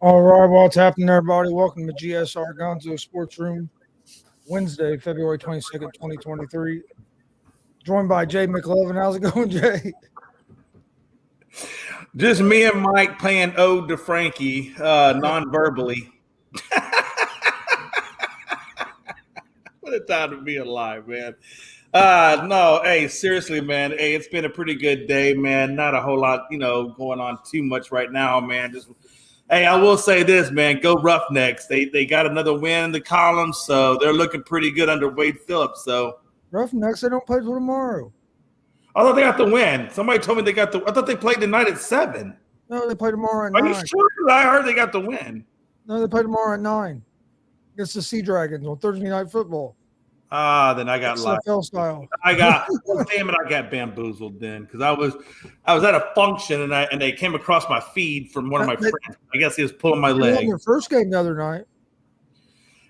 All right, well, what's happening, everybody? Welcome to G.S.R. GonzoSportsRoom, Wednesday, February 22nd, 2023. Joined by Jay McLovin. How's it going, Jay? Just me and Mike playing Ode to Frankie non-verbally. What a time to be alive, man. No, hey, seriously, man. Hey, it's been a pretty good day, man. Not a whole lot, going on too much right now, man. Hey, I will say this, man. Go Roughnecks. They got another win in the column, so they're looking pretty good under Wade Phillips. So Roughnecks, they don't play till tomorrow. I thought they got the win. Somebody told me I thought they played tonight at 7. No, they play tomorrow at Are 9. you sure? I heard they got the win. No, they play tomorrow at 9 against the Sea Dragons on Thursday Night Football. Then I got lost. XFL style. Damn it! I got bamboozled then because I was at a function and they came across my feed from one of my friends. I guess he was pulling my leg. Won their first game the other night.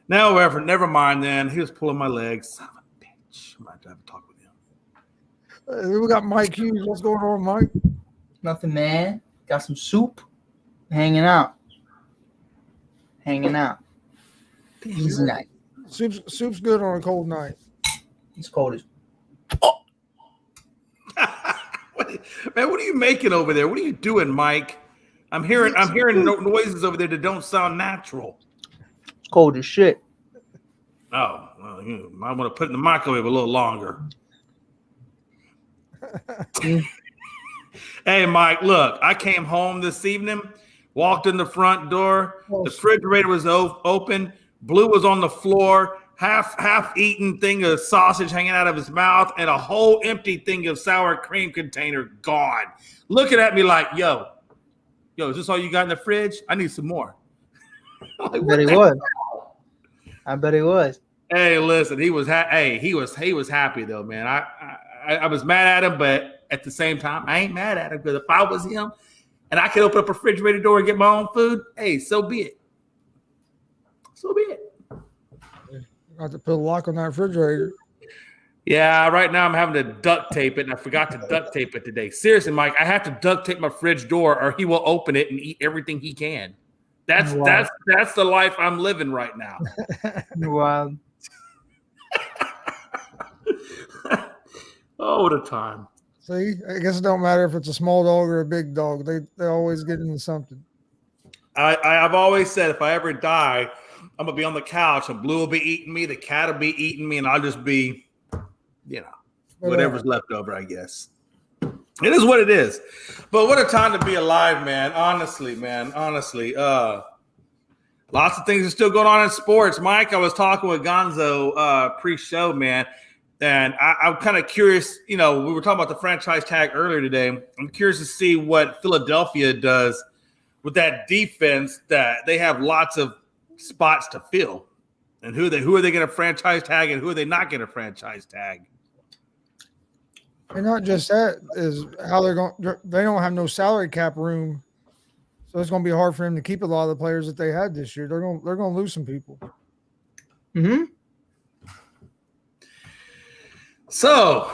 No, never mind. Then he was pulling my legs. Son of a bitch! I'm about to have a talk with him. We got Mike Hughes. What's going on, Mike? Nothing, man. Got some soup. Hanging out. Easy night. Soup's good on a cold night. It's cold as. Man, what are you making over there? What are you doing, Mike? I'm hearing noises over there that don't sound natural. It's cold as shit. Oh, well, you might want to put it in the microwave a little longer. Hey, Mike, look, I came home this evening, walked in the front door. The refrigerator was open. Blue was on the floor, half-eaten thing of sausage hanging out of his mouth, and a whole empty thing of sour cream container gone. Looking at me like, yo, is this all you got in the fridge? I need some more. I bet he was. I bet he was. Hey, listen, he was happy though, man. I was mad at him, but at the same time, I ain't mad at him because if I was him and I could open up a refrigerator door and get my own food, hey, so be it. So be it. Got to put a lock on that refrigerator. Yeah, right now I'm having to duct tape it, and I forgot to duct tape it today. Seriously, Mike, I have to duct tape my fridge door, or he will open it and eat everything he can. That's the life I'm living right now. Wow. Oh, what a time. See, I guess it don't matter if it's a small dog or a big dog. They always get into something. I've always said if I ever die, I'm going to be on the couch and Blue will be eating me, the cat will be eating me, and I'll just be, whatever's left over, I guess. It is what it is. But what a time to be alive, man. Honestly, man. Lots of things are still going on in sports. Mike, I was talking with Gonzo pre-show, man, and I'm kind of curious. We were talking about the franchise tag earlier today. I'm curious to see what Philadelphia does with that defense that they have lots of spots to fill, and who are they going to franchise tag and who are they not going to franchise tag? And not just that is how they're going. They don't have no salary cap room, so it's going to be hard for them to keep a lot of the players that they had this year. They're going to lose some people. Mm-hmm. So,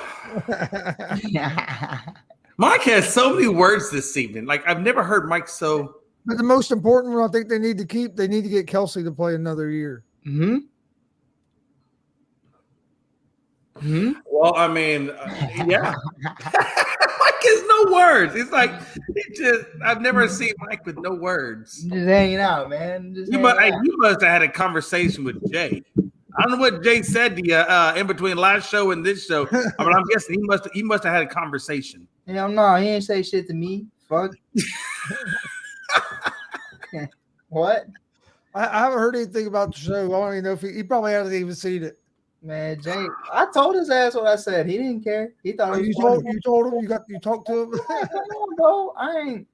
Mike has so many words this evening. Like I've never heard Mike so. But the most important one I think they need to get Kelsey to play another year. Mm-hmm. Mm-hmm. Well, I mean, yeah. Mike has no words. It's like I've never seen Mike with no words. Just hanging out, man. You must have had a conversation with Jay. I don't know what Jay said to you in between last show and this show. I mean, I'm guessing he must have had a conversation. Hell no, he ain't say shit to me. Fuck. What? I haven't heard anything about the show. I don't even know if he probably hasn't even seen it. Man, Jay, I told his ass what I said. He didn't care. He thought you told him. You talked to him. Come on, bro. I ain't.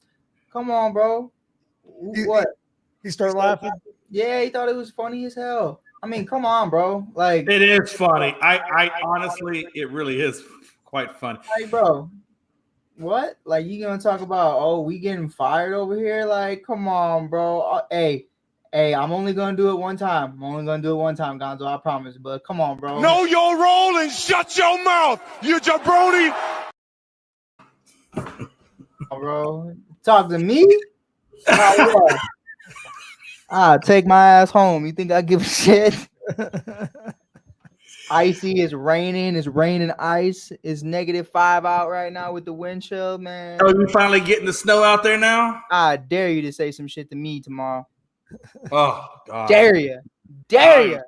Come on, bro. What? He started laughing. Yeah, he thought it was funny as hell. I mean, come on, bro. Like it is funny. I honestly, it really is quite funny. Like, bro, what? Like you gonna talk about? We getting fired over here? Like, come on, bro. Hey, I'm only gonna do it one time. Gonzo. I promise. But come on, bro. Know your role and shut your mouth, you jabroni. Bro, talk to me. What? Take my ass home. You think I give a shit? Icy. It's raining. It's raining ice. It's -5 out right now with the wind chill, man. Are you finally getting the snow out there now? I dare you to say some shit to me tomorrow. Oh God! Dare you? Dare you?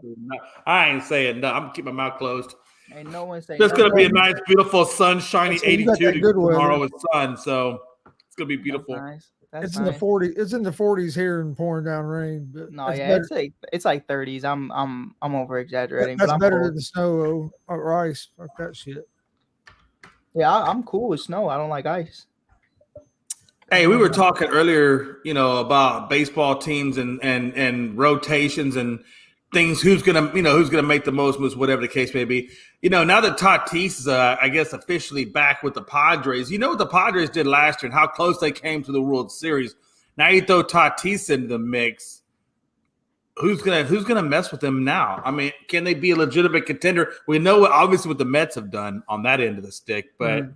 I ain't saying no. I'm gonna keep my mouth closed. Ain't no one saying. There's gonna be a nice, beautiful, sunshiny So you got 82 that good tomorrow weather. with sun, so it's gonna be beautiful. Nice. That's It's nice. in the 40s. It's in the 40s here and pouring down rain. But No, that's yeah, better. it's like 30s. I'm over exaggerating, but That's I'm better cool. than the snow or ice. Fuck that shit. Yeah, I'm cool with snow. I don't like ice. Hey, we were talking earlier, about baseball teams and rotations and things. Who's gonna make the most moves, whatever the case may be. Now that Tatis is, I guess, officially back with the Padres. You know what the Padres did last year and how close they came to the World Series. Now you throw Tatis into the mix. Who's gonna mess with them now? I mean, can they be a legitimate contender? We know obviously what the Mets have done on that end of the stick, but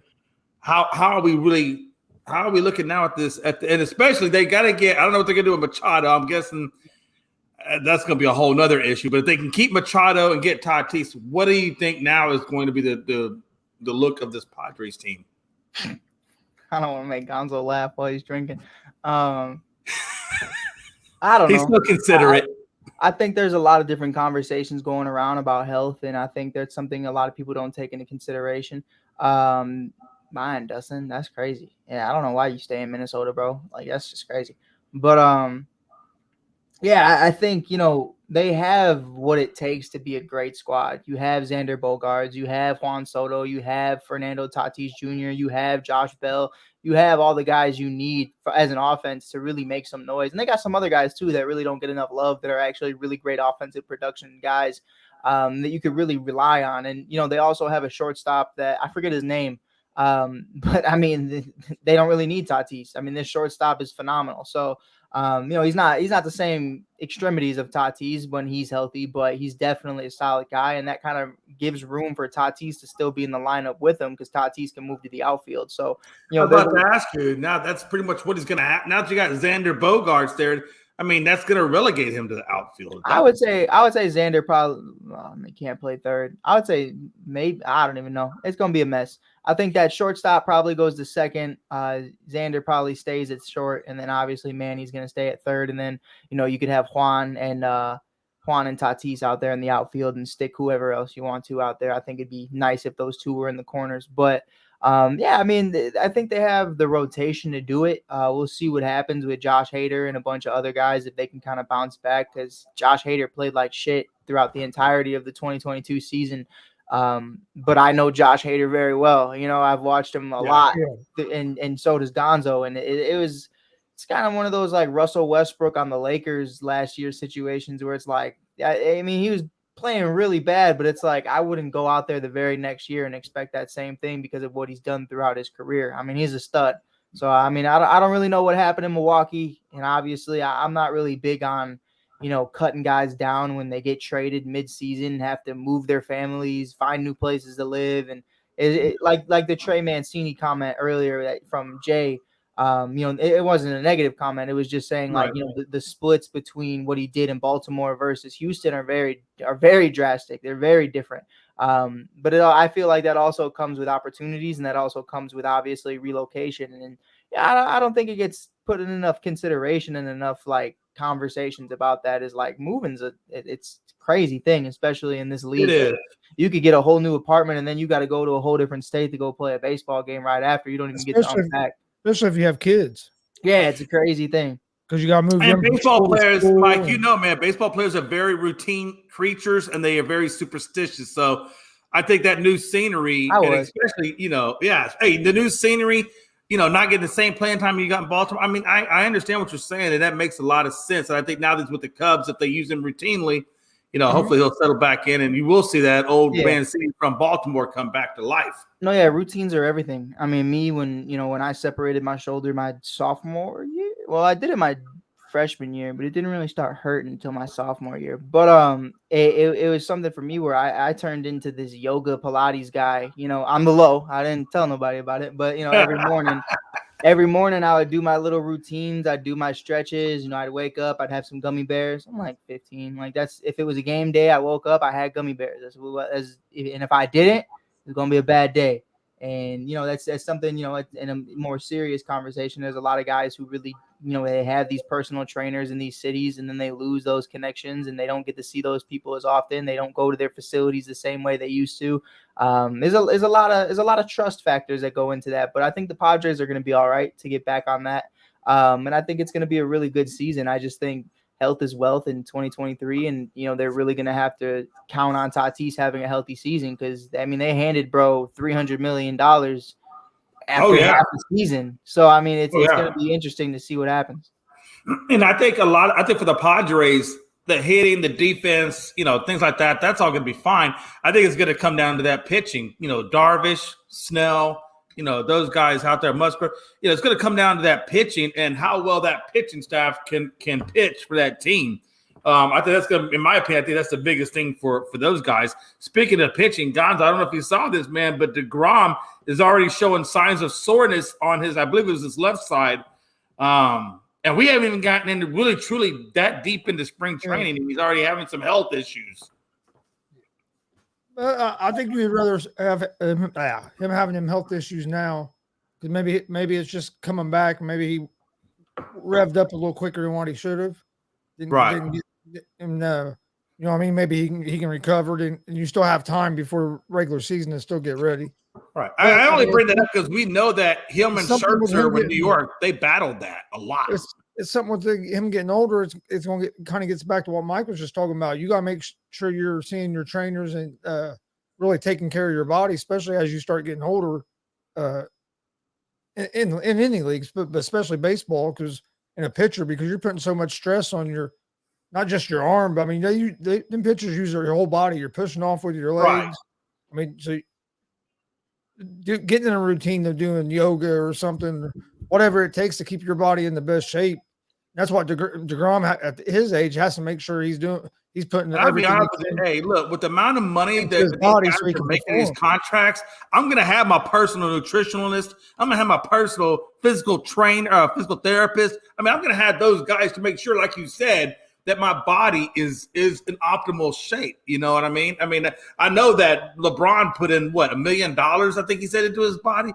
how are we really? How are we looking now at this? And especially they got to get. I don't know what they're gonna do with Machado. I'm guessing that's gonna be a whole nother issue. But if they can keep Machado and get Tatis, what do you think now is going to be the look of this Padres team? I don't want to make Gonzo laugh while he's drinking. I don't know. He's still considerate. I think there's a lot of different conversations going around about health, and I think that's something a lot of people don't take into consideration. Mine, Dustin, that's crazy. Yeah, I don't know why you stay in Minnesota, bro. Like, that's just crazy. But yeah, I think they have what it takes to be a great squad. You have Xander Bogaerts, you have Juan Soto, you have Fernando Tatis Jr., you have Josh Bell, you have all the guys you need as an offense to really make some noise. And they got some other guys too that really don't get enough love that are actually really great offensive production guys that you could really rely on. And they also have a shortstop that I forget his name. But I mean, they don't really need Tatis. I mean, this shortstop is phenomenal. So, he's not the same extremities of Tatis when he's healthy, but he's definitely a solid guy. And that kind of gives room for Tatis to still be in the lineup with him because Tatis can move to the outfield. So, I was about to ask you, now that's pretty much what is going to happen. Now that you got Xander Bogaerts there, I mean, that's going to relegate him to the outfield. I would say Xander probably he can't play third. I would say maybe, I don't even know. It's going to be a mess. I think that shortstop probably goes to second. Xander probably stays at short, and then obviously Manny's going to stay at third. And then you could have Juan and Tatis out there in the outfield and stick whoever else you want to out there. I think it'd be nice if those two were in the corners, but. Yeah, I mean, I think they have the rotation to do it. We'll see what happens with Josh Hader and a bunch of other guys if they can kind of bounce back because Josh Hader played like shit throughout the entirety of the 2022 season. But I know Josh Hader very well. I've watched him a lot, and so does Gonzo. And it's kind of one of those like Russell Westbrook on the Lakers last year situations where it's like, I mean, he was playing really bad, but it's like I wouldn't go out there the very next year and expect that same thing because of what he's done throughout his career. I mean, he's a stud. So, I mean, I don't really know what happened in Milwaukee. And obviously, I'm not really big on, cutting guys down when they get traded mid-season, have to move their families, find new places to live. And like the Trey Mancini comment earlier from Jay, it wasn't a negative comment. It was just saying like, the splits between what he did in Baltimore versus Houston are very drastic. They're very different. But I feel like that also comes with opportunities, and that also comes with obviously relocation. And I don't think it gets put in enough consideration and enough like conversations about that. Is like moving's it's a crazy thing, especially in this league. It is. You could get a whole new apartment and then you got to go to a whole different state to go play a baseball game right after. You don't even get to unpack. Especially if you have kids. Yeah, it's a crazy thing. Because you got to move. And baseball players, Mike, man, baseball players are very routine creatures and they are very superstitious. So I think that new scenery, and especially, the new scenery, not getting the same playing time you got in Baltimore. I mean, I understand what you're saying, and that makes a lot of sense. And I think now that with the Cubs, if they use him routinely, hopefully he'll settle back in, and you will see that old man from Baltimore come back to life. No, yeah, routines are everything. I mean, me when I separated my shoulder my sophomore year, well, I did it my freshman year, but it didn't really start hurting until my sophomore year. But it was something for me where I turned into this yoga Pilates guy. On the low, I didn't tell nobody about it, but every morning. every morning I would do my little routines. I'd do my stretches. I'd wake up. I'd have some gummy bears. I'm like 15. Like that's if it was a game day, I woke up. I had gummy bears. And if I didn't, it's gonna be a bad day. And that's something. In a more serious conversation, there's a lot of guys who really they have these personal trainers in these cities, and then they lose those connections, and they don't get to see those people as often. They don't go to their facilities the same way they used to. There's a lot of trust factors that go into that, but I think the Padres are going to be all right to get back on that. And I think it's going to be a really good season. I just think health is wealth in 2023, and they're really going to have to count on Tatis having a healthy season because they handed bro $300 million after half the season. So it's going to be interesting to see what happens. And I think for the Padres, the hitting, the defense, things like that, that's all going to be fine. I think it's going to come down to that pitching. Darvish, Snell, those guys out there, Musgrove. It's going to come down to that pitching and how well that pitching staff can pitch for that team. I think that's going to, in my opinion, I think that's the biggest thing for those guys. Speaking of pitching, Gonzo, I don't know if you saw this, man, but DeGrom is already showing signs of soreness on his, I believe it was his left side. And we haven't even gotten into really, truly that deep into spring training, and he's already having some health issues. I think we'd rather have him having health issues now, because maybe it's just coming back. Maybe he revved up a little quicker than what he should have. Maybe he can recover, and you still have time before regular season to still get ready. Right. I only bring that up because we know that him and Scherzer with New York, they battled that a lot. It's something with him getting older. It's going to kind of gets back to what Mike was just talking about. You got to make sure you're seeing your trainers and really taking care of your body, especially as you start getting older in any leagues, but especially baseball, because in a pitcher, because you're putting so much stress on your, not just your arm, but them pitchers use your whole body. You're pushing off with your legs. Right. So getting in a routine of doing yoga or something, whatever it takes to keep your body in the best shape. That's what DeGrom at his age has to make sure he's doing. He's putting. I'll be honest with you. Hey, look, with the amount of money that these guys are making these contracts, I'm going to have my personal nutritionalist. I'm going to have my personal physical trainer, physical therapist. I'm going to have those guys to make sure, like you said, that my body is in optimal shape. You know what I mean? I know that LeBron put in $1 million, I think he said, into his body.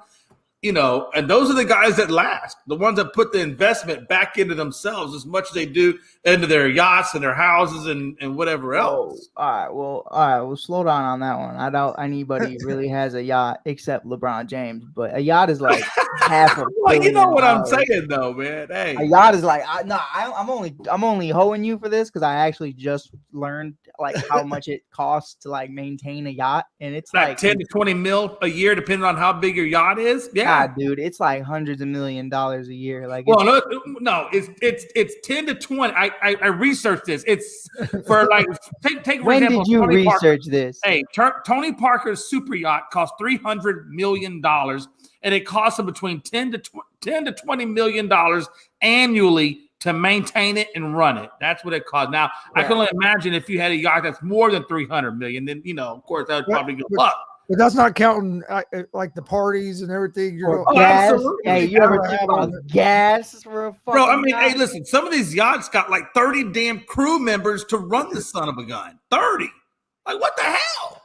And those are the guys that last, the ones that put the investment back into themselves as much as they do into their yachts and their houses and whatever else. All right. Well, slow down on that one. I doubt anybody really has a yacht except LeBron James, but a yacht is like half of. Well, you know what I'm saying, though, man. Hey, a yacht is like I'm only hoeing you for this because I actually just learned like how much it costs to like maintain a yacht, and it's like 10 to 20 mil a year, depending on how big your yacht is. Yeah. God, dude, it's like hundreds of $1 million a year. Like, no, it's 10 to 20. I researched this. It's for like take for when example. Did you Tony research Parker. this? Hey, Tony Parker's super yacht cost $300 million, and it costs him between 10 to $20 million annually to maintain it and run it. That's what it costs. Now, I can only imagine if you had a yacht that's more than $300 million, then of course that would probably go up. But that's not counting like the parties and everything. Gas. Hey, you ever think about gas for a fucking bro? yacht? Hey, listen. Some of these yachts got like 30 damn crew members to run the son of a gun. 30. Like what the hell?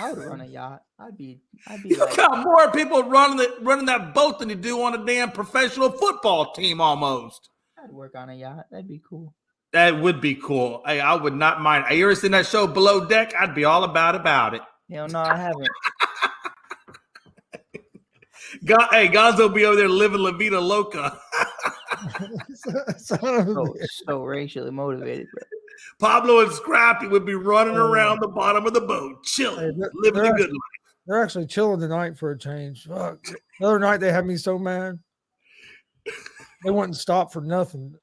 I would run a yacht. I'd be. You got more people running that boat than you do on a damn professional football team almost. I'd work on a yacht. That'd be cool. That would be cool. Hey, I would not mind. You ever seen that show Below Deck? I'd be all about it. Hell no, I haven't. Hey, Gonzo be over there living La Vida Loca. so racially motivated, bro. Pablo and Scrappy would be running around the bottom of the boat, chilling, living a good life. They're actually chilling tonight for a change. Fuck. The other night they had me so mad. They wouldn't stop for nothing.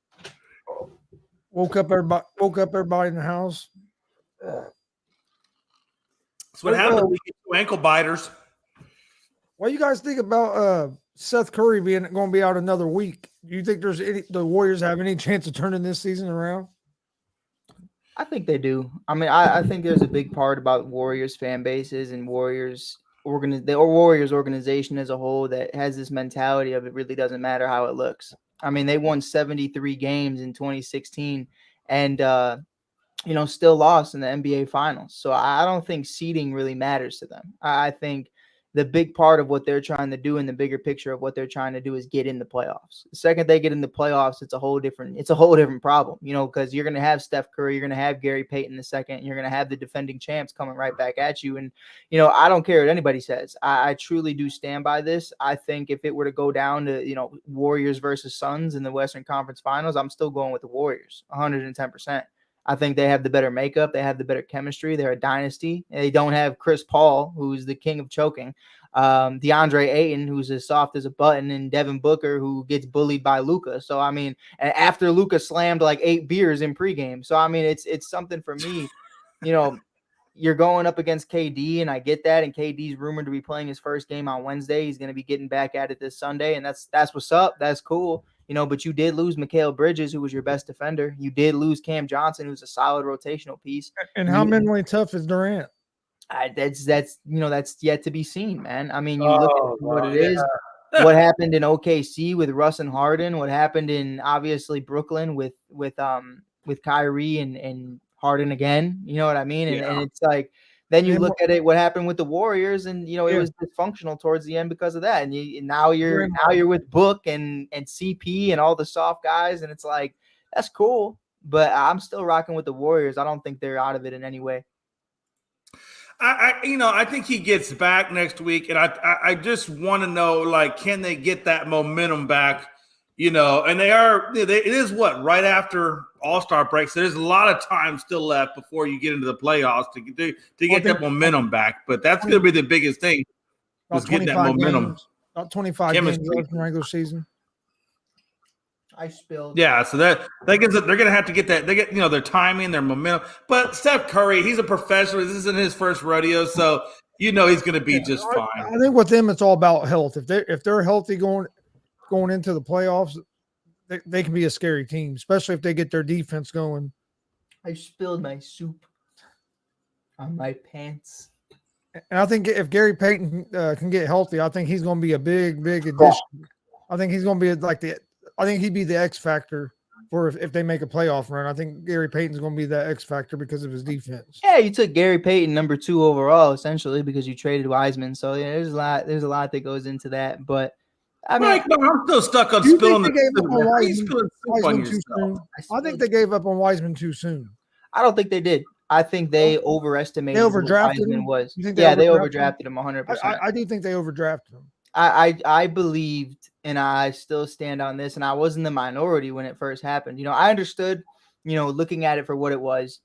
Woke up everybody in the house. That's what happens when you get two ankle biters. What do you guys think about Seth Curry going to be out another week? Do you think the Warriors have any chance of turning this season around? I think they do. I think there's a big part about Warriors fan bases and Warriors Warriors organization as a whole that has this mentality of it really doesn't matter how it looks. I mean, they won 73 games in 2016 and still lost in the NBA finals. So I don't think seeding really matters to them. I think the big part of what they're trying to do in the bigger picture of what they're trying to do is get in the playoffs. The second they get in the playoffs, it's a whole different problem, because you're going to have Steph Curry, you're going to have Gary Payton the second, and you're going to have the defending champs coming right back at you. And, I don't care what anybody says. I truly do stand by this. I think if it were to go down to, Warriors versus Suns in the Western Conference Finals, I'm still going with the Warriors 110%. I think they have the better makeup. They have the better chemistry. They're a dynasty. They don't have Chris Paul, who's the king of choking, DeAndre Ayton, who's as soft as a button, and Devin Booker, who gets bullied by Luka. So, I mean, after Luka slammed like 8 beers in pregame. So, I mean, it's something for me, you're going up against KD, and I get that. And KD's rumored to be playing his first game on Wednesday. He's going to be getting back at it this Sunday, and that's what's up. That's cool. But you did lose Mikal Bridges, who was your best defender. You did lose Cam Johnson, who's a solid rotational piece. And how mentally tough is Durant? That's yet to be seen, man. I mean, you look at what it is. What happened in OKC with Russ and Harden? What happened in obviously Brooklyn with Kyrie and Harden again? You know what I mean? And it's like, then you look at it, what happened with the Warriors, and it was dysfunctional towards the end because of that. And now you're with Book and CP and all the soft guys, and it's like, that's cool, but I'm still rocking with the Warriors. I don't think they're out of it in any way. I think he gets back next week, and I just want to know, like, can they get that momentum back? And it is right after All-Star break, so there's a lot of time still left before you get into the playoffs to get that momentum back. But that's going to be the biggest thing, was getting that momentum. About 25 games left in the regular season. I spilled. Yeah, so that gives it. They're going to have to get that. They get their timing, their momentum. But Steph Curry, he's a professional. This isn't his first rodeo, so he's going to be just fine. I think with them, it's all about health. If they're healthy going into the playoffs, they can be a scary team, especially if they get their defense going. I spilled my soup on my pants. And I think if Gary Payton can get healthy, I think he's going to be a big addition. I think he's going to be I think he'd be the X factor for if they make a playoff run. I think Gary Payton's going to be that X factor because of his defense. Yeah, you took Gary Payton number 2 overall essentially because you traded Wiseman. So there's a lot that goes into that. But I mean, I'm still stuck on spilling the Wiseman too soon. I think they gave up on Wiseman too soon. I don't think they did. I think they overestimated what Wiseman was. They overdrafted him 100%. I do think they overdrafted him. I believed, and I still stand on this, and I was in the minority when it first happened. I understood, looking at it for what it was.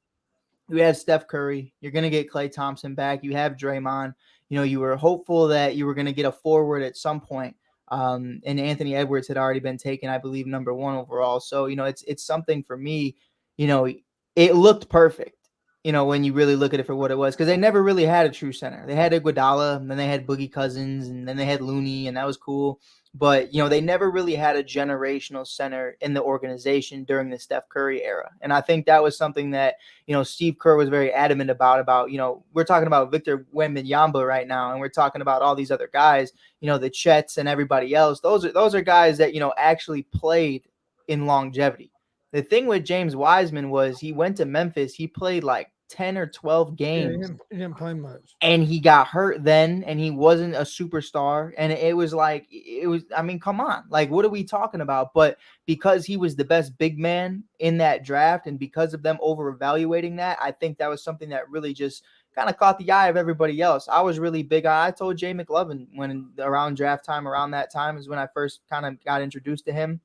You have Steph Curry. You're going to get Klay Thompson back. You have Draymond. You were hopeful that you were going to get a forward at some point. And Anthony Edwards had already been taken, I believe, number 1 overall. So, it's something for me, it looked perfect. When you really look at it for what it was, because they never really had a true center. They had Iguodala, and then they had Boogie Cousins, and then they had Looney, and that was cool. But, they never really had a generational center in the organization during the Steph Curry era. And I think that was something that, Steve Kerr was very adamant about, we're talking about Victor Wembanyama right now, and we're talking about all these other guys, the Chets and everybody else. Those are guys that, actually played in longevity. The thing with James Wiseman was he went to Memphis. He played like 10 or 12 games. Yeah, he didn't play much. And he got hurt then, and he wasn't a superstar. And it was, I mean, come on. Like, what are we talking about? But because he was the best big man in that draft, and because of them over-evaluating that, I think that was something that really just kind of caught the eye of everybody else. I was really big on, I told Jay McLovin when around draft time, around that time is when I first kind of got introduced to him.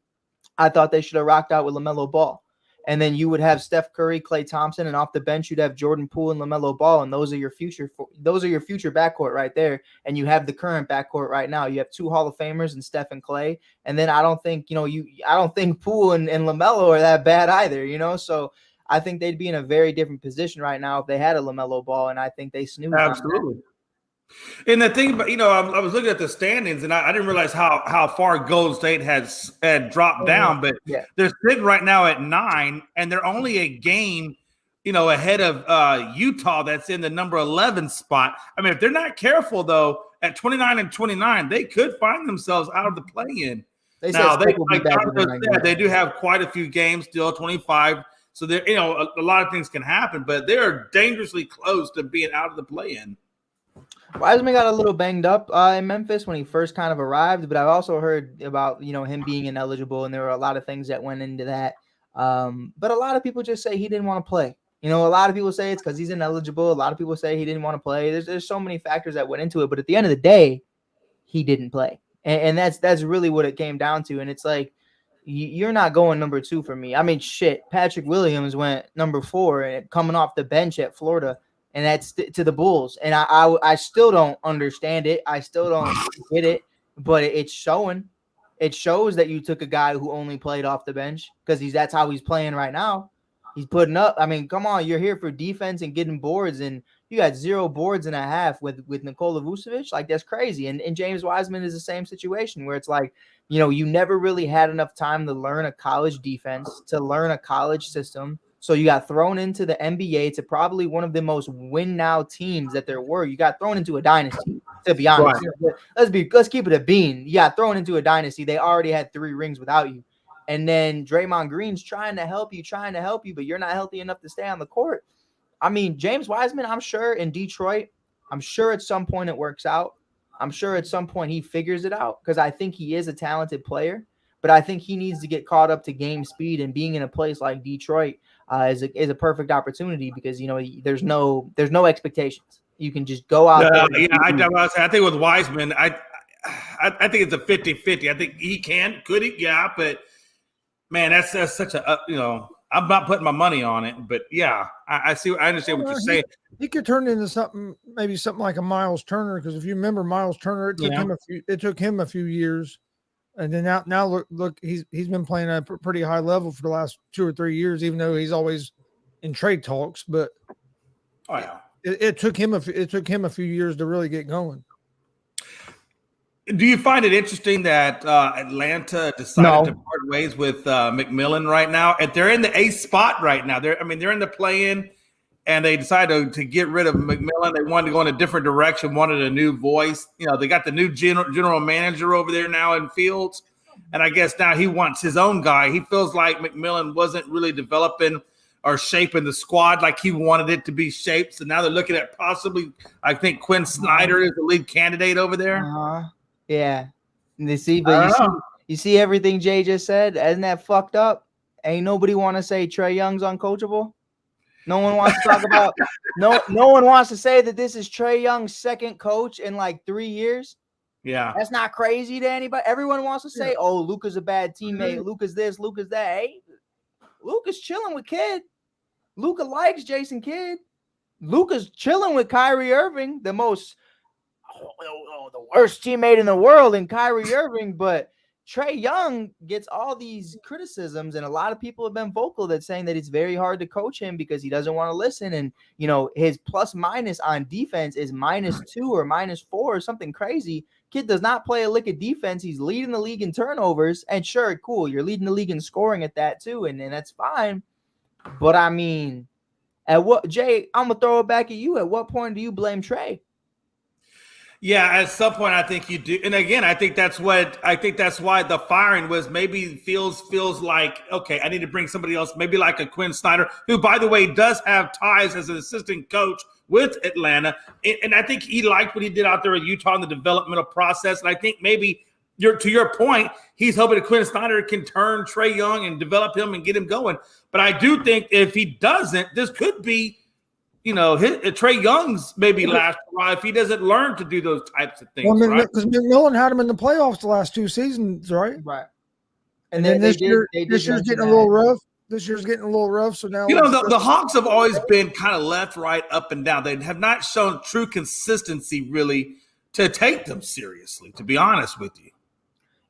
I thought they should have rocked out with LaMelo Ball. And then you would have Steph Curry, Klay Thompson, and off the bench you'd have Jordan Poole and LaMelo Ball, and those are your future backcourt right there. And you have the current backcourt right now. You have 2 Hall of Famers and Steph and Klay. And then I don't think Poole and LaMelo are that bad either, So I think they'd be in a very different position right now if they had a LaMelo Ball, and I think they snoozed. Absolutely. And the thing about, I was looking at the standings, and I didn't realize how far Golden State had dropped down, but they're sitting right now at 9, and they're only a game ahead of Utah, that's in the number 11 spot. I mean, if they're not careful, though, at 29-29, they could find themselves out of the play-in. They Now, said Stick will be like back Gonzo in the said, they do have quite a few games still, 25. So, they're, a lot of things can happen, but they're dangerously close to being out of the play-in. Wiseman got a little banged up in Memphis when he first kind of arrived, but I've also heard about, him being ineligible, and there were a lot of things that went into that. But a lot of people just say he didn't want to play. A lot of people say it's because he's ineligible. A lot of people say he didn't want to play. There's so many factors that went into it, but at the end of the day, he didn't play. And that's really what it came down to. And it's like, you're not going number 2 for me. I mean, shit, Patrick Williams went number 4 and coming off the bench at Florida, and that's to the Bulls. And I still don't understand it. I still don't get it, but it's showing. It shows that you took a guy who only played off the bench because that's how he's playing right now. He's putting up. I mean, come on, you're here for defense and getting boards, and you got 0 boards and a half with Nikola Vucevic. Like, that's crazy. And James Wiseman is the same situation where it's like, you never really had enough time to learn a college defense, to learn a college system. So you got thrown into the NBA to probably one of the most win now teams that there were. You got thrown into a dynasty, to be honest. Right. Let's keep it a bean. You got thrown into a dynasty. They already had 3 rings without you. And then Draymond Green's trying to help you, but you're not healthy enough to stay on the court. I mean, James Wiseman, I'm sure in Detroit, I'm sure at some point it works out. I'm sure at some point he figures it out because I think he is a talented player, but I think he needs to get caught up to game speed, and being in a place like Detroit is a perfect opportunity because, there's no expectations. You can just go out there. Yeah, I think with Wiseman, I think it's a 50-50. I think could he? Yeah, but man, that's such a, I'm not putting my money on it, but yeah, I understand what you're saying. He could turn into something like a Miles Turner, because if you remember Miles Turner, it took him a few years, and then now look, he's been playing at a pretty high level for the last 2 or 3 years, even though he's always in trade talks. But it took him a few years to really get going. Do you find it interesting that Atlanta decided to part ways with McMillan right now? And they're in the 8th spot right now. They're in the play-in, and they decided to get rid of McMillan. They wanted to go in a different direction, wanted a new voice. They got the new general manager over there now in Fields, and I guess now he wants his own guy. He feels like McMillan wasn't really developing or shaping the squad like he wanted it to be shaped. So now they're looking at possibly, I think Quinn Snyder is the lead candidate over there. Yeah, you see everything Jay just said. Isn't that fucked up? Ain't nobody want to say Trae Young's uncoachable. No one wants to talk about. No one wants to say that this is Trae Young's second coach in like 3 years. Yeah, that's not crazy to anybody. Everyone wants to say, "Oh, Luka's a bad teammate. Luka's this, Luka's that." Hey, Luka's chilling with Kidd. Luka likes Jason Kidd. Luka's chilling with Kyrie Irving, the worst teammate in the world in Kyrie Irving, but Trae Young gets all these criticisms, and a lot of people have been vocal that saying that it's very hard to coach him because he doesn't want to listen. And, his plus minus on defense is -2 or -4 or something crazy. Kid does not play a lick of defense. He's leading the league in turnovers, and sure, cool, you're leading the league in scoring at that too, and that's fine. But I mean, Jay, I'm going to throw it back at you. At what point do you blame Trae? Yeah, at some point I think you do. And again, I think that's why the firing was maybe feels like, okay, I need to bring somebody else, maybe like a Quinn Snyder, who, by the way, does have ties as an assistant coach with Atlanta. And I think he liked what he did out there in Utah in the developmental process. And I think maybe to your point, he's hoping that Quinn Snyder can turn Trae Young and develop him and get him going. But I do think if he doesn't, this could be, Trae Young's maybe last while if he doesn't learn to do those types of things. Well, right? Because McMillan had him in the playoffs the last 2 seasons, right? Right. And then this year's getting a little rough. This year's getting a little rough. So now, the Hawks have always been kind of left, right, up and down. They have not shown true consistency really to take them seriously, to be honest with you.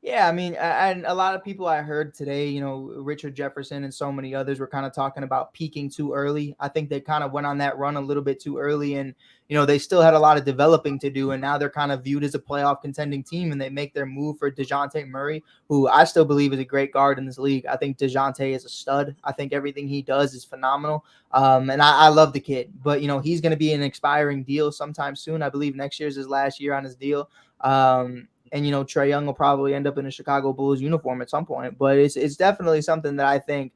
Yeah, I mean, and a lot of people I heard today, you know, Richard Jefferson and so many others were kind of talking about peaking too early. I think they kind of went on that run a little bit too early, and you know, they still had a lot of developing to do, and now they're kind of viewed as a playoff contending team, and they make their move for DeJounte Murray, who I still believe is a great guard in this league. I think DeJounte is a stud. I think everything he does is phenomenal, and I love the kid. But you know, he's going to be an expiring deal sometime soon. I believe next year's his last year on his deal. And, you know, Trae Young will probably end up in a Chicago Bulls uniform at some point. But it's definitely something that I think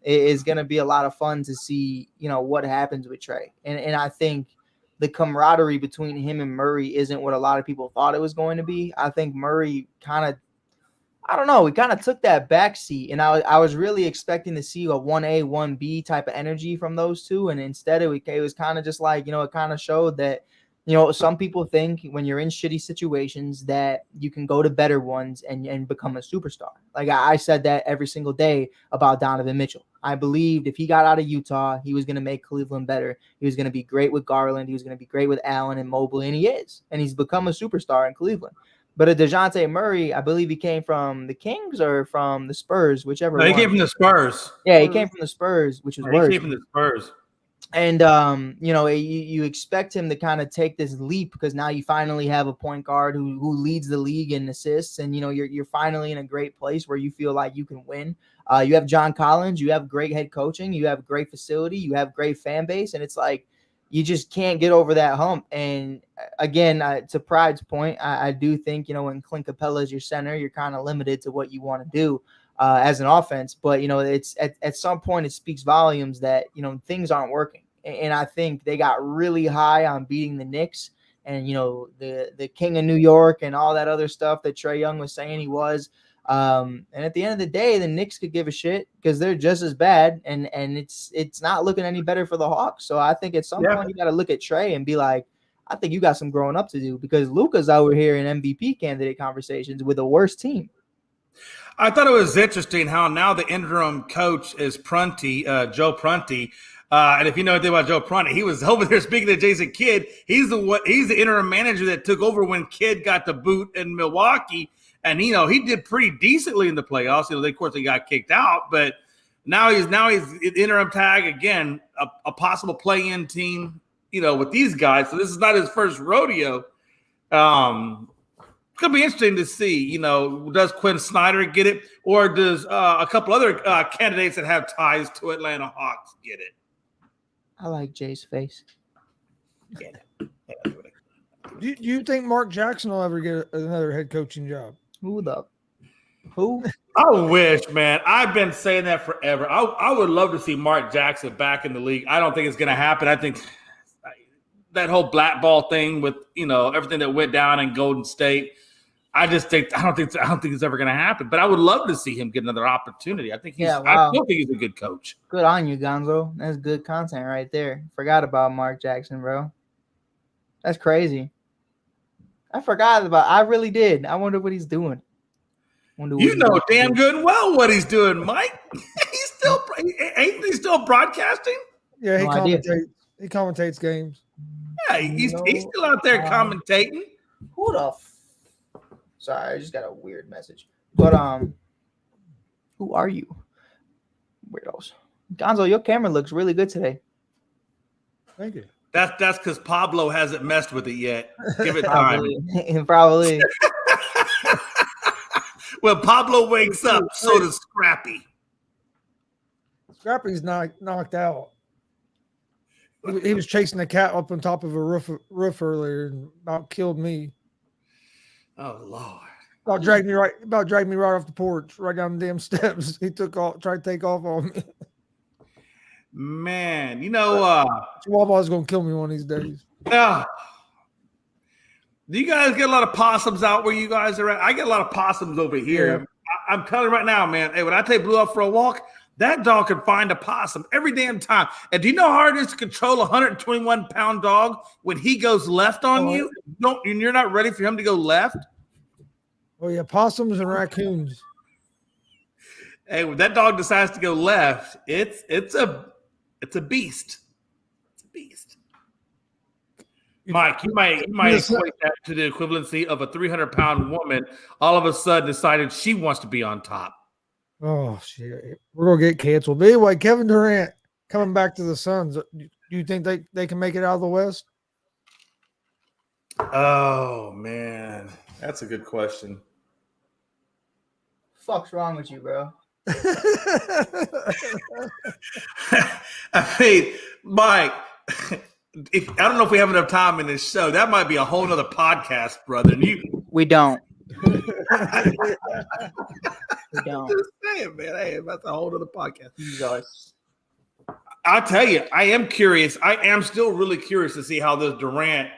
is going to be a lot of fun to see, you know, what happens with Trae. And I think the camaraderie between him and Murray isn't what a lot of people thought it was going to be. I think Murray kind of, I don't know, he kind of took that backseat. And I was really expecting to see a 1A, 1B type of energy from those two. And instead, it was kind of just like, you know, it kind of showed that, you know, some people think when you're in shitty situations that you can go to better ones and become a superstar. Like I said that every single day about Donovan Mitchell. I believed if he got out of Utah, he was going to make Cleveland better. He was going to be great with Garland. He was going to be great with Allen and Mobley, and he is. And he's become a superstar in Cleveland. But a DeJounte Murray, I believe he came from the Kings or from the Spurs, whichever one. He came from the Spurs. Yeah, he came from the Spurs, which is worse. He came from the Spurs. And, you know, you expect him to kind of take this leap because now you finally have a point guard who leads the league in assists. And, you know, you're finally in a great place where you feel like you can win. You have John Collins. You have great head coaching. You have great facility. You have great fan base. And it's like you just can't get over that hump. And, again, to Pride's point, I do think, you know, when Clint Capella is your center, you're kind of limited to what you want to do. As an offense, but you know, it's at some point it speaks volumes that, you know, things aren't working. And I think they got really high on beating the Knicks and, you know, the king of New York and all that other stuff that Trae Young was saying he was. And at the end of the day, the Knicks could give a shit because they're just as bad, and it's not looking any better for the Hawks. So I think at some point you got to look at Trae and be like, I think you got some growing up to do because Luka's over here in MVP candidate conversations with a worse team. I thought it was interesting how now the interim coach is Prunty, Joe Prunty. And if you know anything about Joe Prunty, he was over there speaking to Jason Kidd. He's the interim manager that took over when Kidd got the boot in Milwaukee. And, you know, he did pretty decently in the playoffs. You know, of course, they got kicked out. But now he's interim tag again, a possible play-in team, you know, with these guys. So this is not his first rodeo. It's going to be interesting to see, you know, does Quinn Snyder get it, or does a couple other candidates that have ties to Atlanta Hawks get it? I like Jay's face. Yeah. Do you think Mark Jackson will ever get another head coaching job? Who? I wish, man. I've been saying that forever. I would love to see Mark Jackson back in the league. I don't think it's going to happen. I think that whole blackball thing with, you know, everything that went down in Golden State, I don't think it's ever going to happen. But I would love to see him get another opportunity. I think I still think he's a good coach. Good on you, Gonzo. That's good content right there. Forgot about Mark Jackson, bro. That's crazy. I really did. I wonder what he's doing. You know damn good and well what he's doing, Mike. Ain't he still broadcasting? Yeah, he commentates games. Yeah, he's still out there commentating. Who the Sorry, I just got a weird message. But who are you? Weirdos. Gonzo, your camera looks really good today. Thank you. That's because Pablo hasn't messed with it yet. Give it time. Probably. When Pablo wakes up, so does Scrappy. Scrappy's knocked out. He was chasing a cat up on top of a roof earlier and about killed me. Oh Lord! About dragged me right off the porch, right down the damn steps. He tried to take off on me. Man, you know, Chihuahua's gonna kill me one of these days. Yeah. Do you guys get a lot of possums out where you guys are at? I get a lot of possums over here. Yeah. I'm telling you right now, man. Hey, when I take Blue out for a walk, that dog can find a possum every damn time. And do you know how hard it is to control a 121-pound dog when he goes left on you? And you're not ready for him to go left? Oh, yeah, possums and raccoons. Hey, when that dog decides to go left, it's a beast. It's a beast. Mike, you might equate that to the equivalency of a 300-pound woman all of a sudden decided she wants to be on top. Oh shit, we're gonna get canceled. But anyway, Kevin Durant coming back to the Suns. Do you think they can make it out of the West? Oh man, that's a good question. Fuck's wrong with you, bro? I mean, Mike, I don't know if we have enough time in this show. That might be a whole nother podcast, brother. We don't. We don't. Just saying, man. Hey, that's a whole other podcast. Jesus. I'll tell you, I am curious. I am still really curious to see how this Durant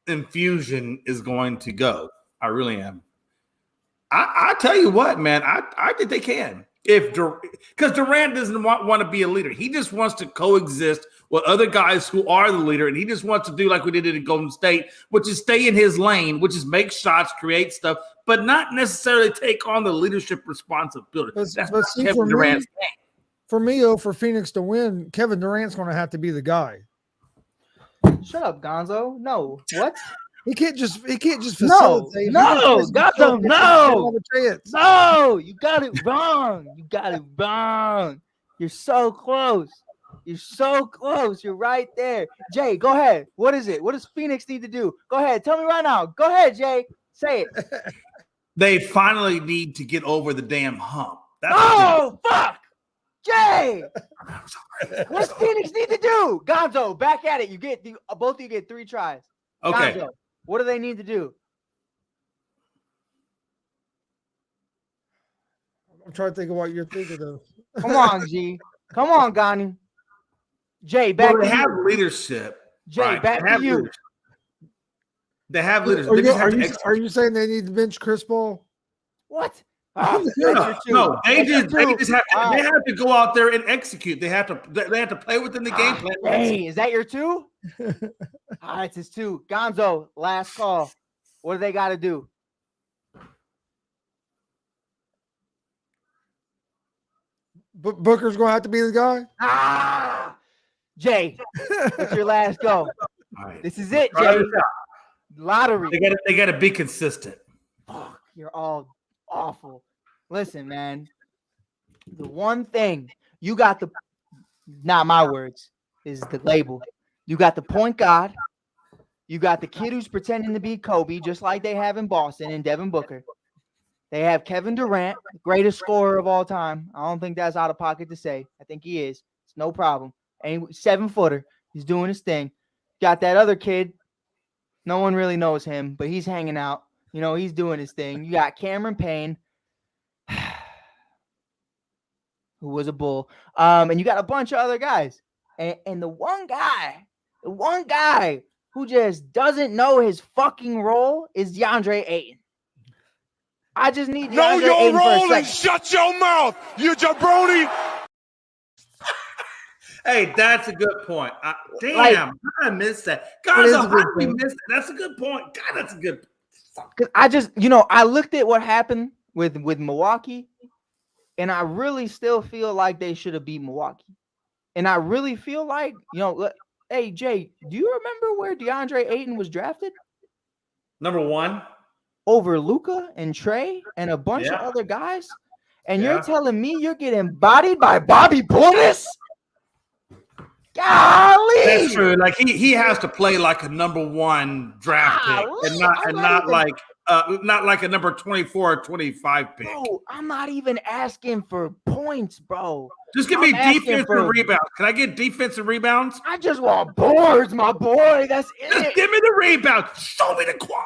infusion is going to go. I really am. I tell you what, man. I think they can. Because Durant doesn't want to be a leader. He just wants to coexist with other guys who are the leader, and he just wants to do like we did in Golden State, which is stay in his lane, which is make shots, create stuff, but not necessarily take on the leadership responsibility. That's not Kevin Durant's thing. For me, for Phoenix to win, Kevin Durant's going to have to be the guy. Shut up, Gonzo. No. What? He can't just facilitate. No, Gonzo, no. No, you got it wrong. You got it wrong. You're so close. You're so close. You're right there. Jay, go ahead. What is it? What does Phoenix need to do? Go ahead. Tell me right now. Go ahead, Jay. Say it. They finally need to get over the damn hump. Fuck. Jay. What does Phoenix need to do? Gonzo, back at it. You get both of you get 3 tries. Okay. Gonzo, what do they need to do? I'm trying to think of what you're thinking of. Come on, G. Come on, Gani. Jay, back to you. They have leadership. Jay, right? back to you. Leadership. They have leadership. Are you saying they need to bench Chris Paul? What? No, they have to go out there and execute. They have to play within the game plan. Hey, is that your 2? All right, it's his 2. Gonzo, last call. What do they got to do? Booker's going to have to be the guy? Jay, what's your last go? Right. This is it, Jay. Lottery. They got to be consistent. Fuck, you're all awful. Listen, man. The one thing you got not my words, is the label. You got the point guard. You got the kid who's pretending to be Kobe, just like they have in Boston, and Devin Booker. They have Kevin Durant, the greatest scorer of all time. I don't think that's out of pocket to say. I think he is. It's no problem. And 7-footer. He's doing his thing. Got that other kid. No one really knows him, but he's hanging out. You know, he's doing his thing. You got Cameron Payne, who was a Bull. And you got a bunch of other guys. And the one guy who just doesn't know his fucking role is DeAndre Ayton. I just need know DeAndre your Ayton for a role and second. shut your mouth, you jabroni. Hey, that's a good point. Damn, I missed that. God, how did we miss that? That's a good point. God, that's a good point. Because I looked at what happened with Milwaukee, and I really still feel like they should have beat Milwaukee. And I really feel like, hey, Jay, do you remember where DeAndre Ayton was drafted? Number 1. Over Luka and Trey and a bunch of other guys? And you're telling me you're getting bodied by Bobby Portis? Golly! That's true. Like he has to play like a number 1 draft pick, and not like a number 24 or 25 pick. Bro, I'm not even asking for points, bro. Just give me defense and rebounds. Can I get defense and rebounds? I just want boards, my boy. That's it. Just give me the rebound. Show me the quad.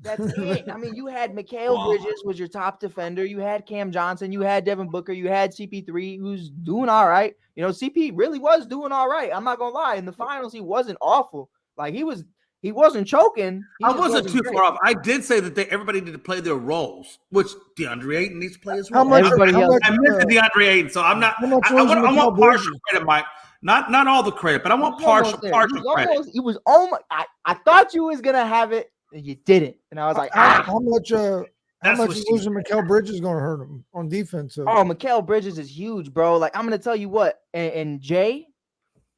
That's it. I mean, you had Mikal Bridges was your top defender. You had Cam Johnson. You had Devin Booker. You had CP3, who's doing all right. CP really was doing all right. I'm not gonna lie. In the finals, he wasn't awful. Like he wasn't choking. I wasn't too far off. I did say that everybody needed to play their roles, which DeAndre Ayton needs to play his role. I missed DeAndre Ayton, so I'm not. I want partial credit, Mike. Not all the credit, but I want partial credit. He was almost. I thought you was gonna have it. And you didn't, and I was like, how much losing Mikal Bridges is going to hurt him on defense? Oh, Mikal Bridges is huge, bro. Like I'm going to tell you what, and Jay,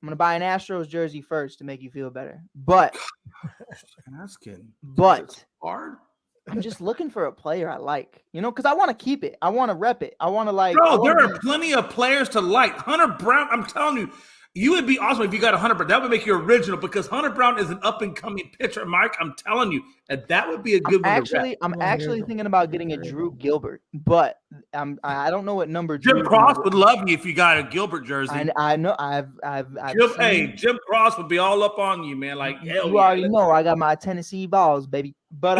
I'm gonna buy an Astros jersey first to make you feel better. But Asking. But hard. I'm just looking for a player I like, because I want to keep it. I want to rep it. I want to Bro, there are plenty of players to like. Hunter Brown, I'm telling you, you would be awesome if you got a Hunter Brown. That would make you original because Hunter Brown is an up-and-coming pitcher, Mike. I'm telling you, and that would be a good one to rep. I'm actually thinking about getting a Drew Gilbert, but I don't know what number Jim Drew Cross would love you if you got a Gilbert jersey. I know I've Jim Cross would be all up on you, man. Like, hell you yeah. already know I got my Tennessee balls, baby. But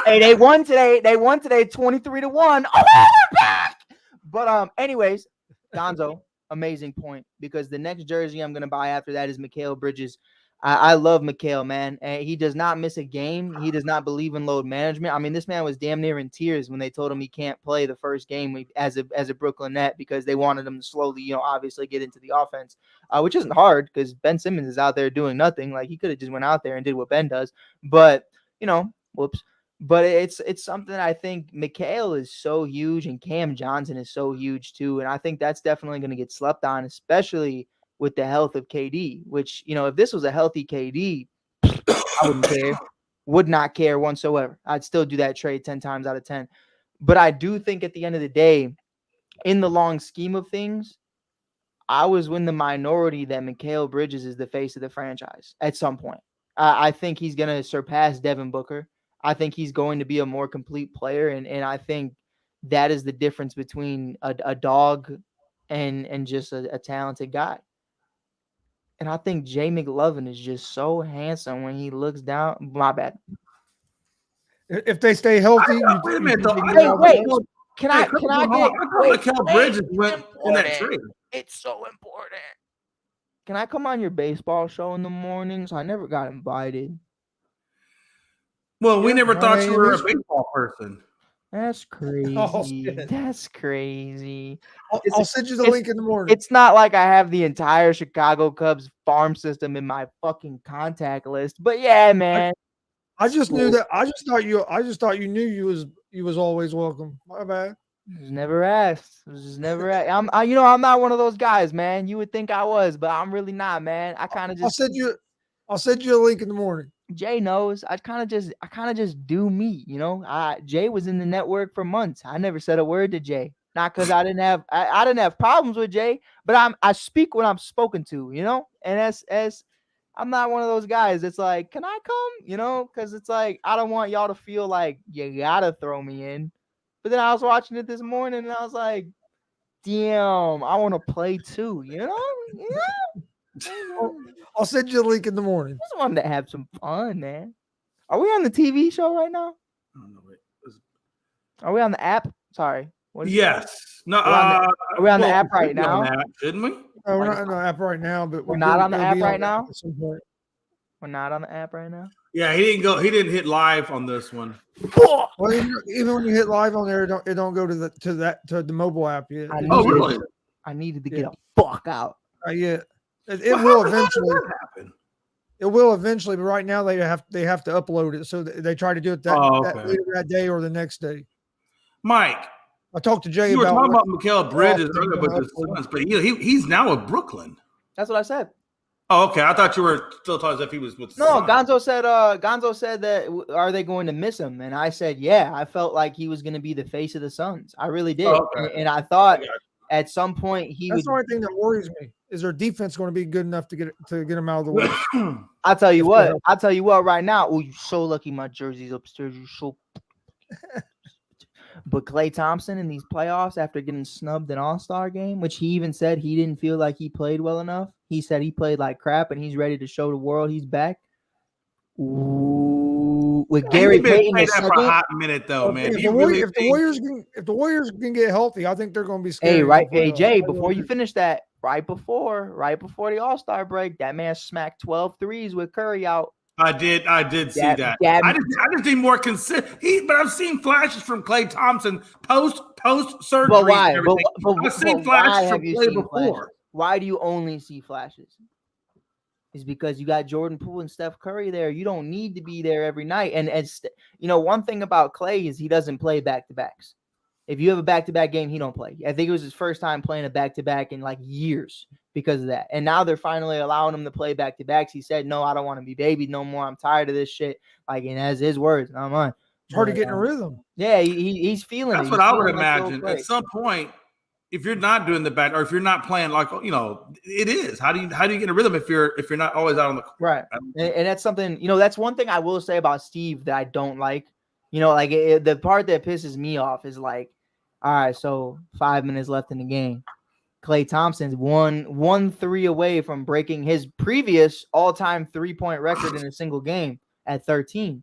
hey, they won today. They won today 23-1. Oh, we're back. But anyways, Gonzo, amazing point, because the next jersey I'm gonna buy after that is Mikal Bridges. I love Mikal, man. And he does not miss a game. He does not believe in load management. I mean, this man was damn near in tears when they told him he can't play the first game as a Brooklyn Net because they wanted him to slowly, obviously get into the offense, which isn't hard because Ben Simmons is out there doing nothing. Like, he could have just went out there and did what Ben does. But, whoops. But it's something I think Mikal is so huge and Cam Johnson is so huge too. And I think that's definitely going to get slept on, especially with the health of KD, which, if this was a healthy KD, I wouldn't care, would not care whatsoever. I'd still do that trade 10 times out of 10. But I do think at the end of the day, in the long scheme of things, I was in the minority that Mikal Bridges is the face of the franchise at some point. I think he's going to surpass Devin Booker. I think he's going to be a more complete player. And I think that is the difference between a dog and just a talented guy. And I think Jay McLovin is just so handsome when he looks down. My bad. If they stay healthy, wait a minute. Wait. Can I get Mikal Bridges went in that trade. It's so important. Can I come on your baseball show in the mornings? I never got invited. Well, we never thought you were a baseball person. That's crazy. Oh, that's crazy. I'll send you the link in the morning. It's not like I have the entire Chicago Cubs farm system in my fucking contact list. But yeah, man. I just knew that. I just thought you knew you was always welcome. My bad. I was never asked. I'm not one of those guys, man. You would think I was, but I'm really not, man. I kind of just. I'll send you a link in the morning. Jay knows. I kind of just do me, Jay was in the network for months. I never said a word to Jay, not because I didn't have problems with Jay, but I speak when I'm spoken to, and as I'm not one of those guys. It's like, can I come? Because it's like I don't want y'all to feel like you gotta throw me in. But then I was watching it this morning and I was like, damn, I want to play too, I'll send you a link in the morning. I just wanted to have some fun, man. Are we on the TV show right now? Are we on the app? Sorry. Yes. No. Are we on the app right now? Didn't we? No, we're not on the app right now, but we're not on the app right now. We're not on the app right now. Yeah, he didn't hit live on this one. Well, even when you hit live on there, it don't go to the mobile app yet. Really? I needed to get a fuck out. Yeah. It will eventually happen. It will eventually, but right now they have to upload it. So they try to do it that day or the next day. Mike, I talked to Jay you about. were talking about Mikal Bridges earlier, but he's now with Brooklyn. That's what I said. Oh, okay. I thought you were still talking as if he was with. No, Gonzo said that. Are they going to miss him? And I said, yeah. I felt like he was going to be the face of the Suns. I really did, and I thought at some point That's the only thing that worries me. Is their defense going to be good enough to get him out of the way? I'll tell you what right now. Oh, you're so lucky my jersey's upstairs. You're so But Klay Thompson in these playoffs after getting snubbed in All-Star game, which he even said he didn't feel like he played well enough. He said he played like crap and he's ready to show the world he's back. Ooh, with Gary Payton for a hot minute though, man. If the Warriors can get healthy, I think they're going to be scary. Hey, Jay, before you finish that, right before the All-Star break, that man smacked 12 threes with Curry out. I did see that. I just need more consistent. But I've seen flashes from Klay Thompson post surgery. But why? I've seen flashes from Klay before. Why do you only see flashes? It's because you got Jordan Poole and Steph Curry there. You don't need to be there every night. And one thing about Klay is he doesn't play back-to-backs. If you have a back-to-back game, he don't play. I think it was his first time playing a back-to-back in like years. because of that. And now they're finally allowing him to play back-to-backs. He said, no, I don't want to be babied no more. I'm tired of this shit. Like, and as his words, not mine. It's hard to get in a rhythm. Yeah, he's feeling That's it. what He's I would feeling that little imagine. break. At some point, if you're not doing the back, or if you're not playing, like, you know, it is. How do you get in a rhythm if you're not always out on the court? Right? And that's something, you know, that's one thing I will say about Steve that I don't like. You know, like the part that pisses me off is like, all right, so 5 minutes left in the game. Klay Thompson's 1-3 away from breaking his previous all-time 3-point record in a single game at 13.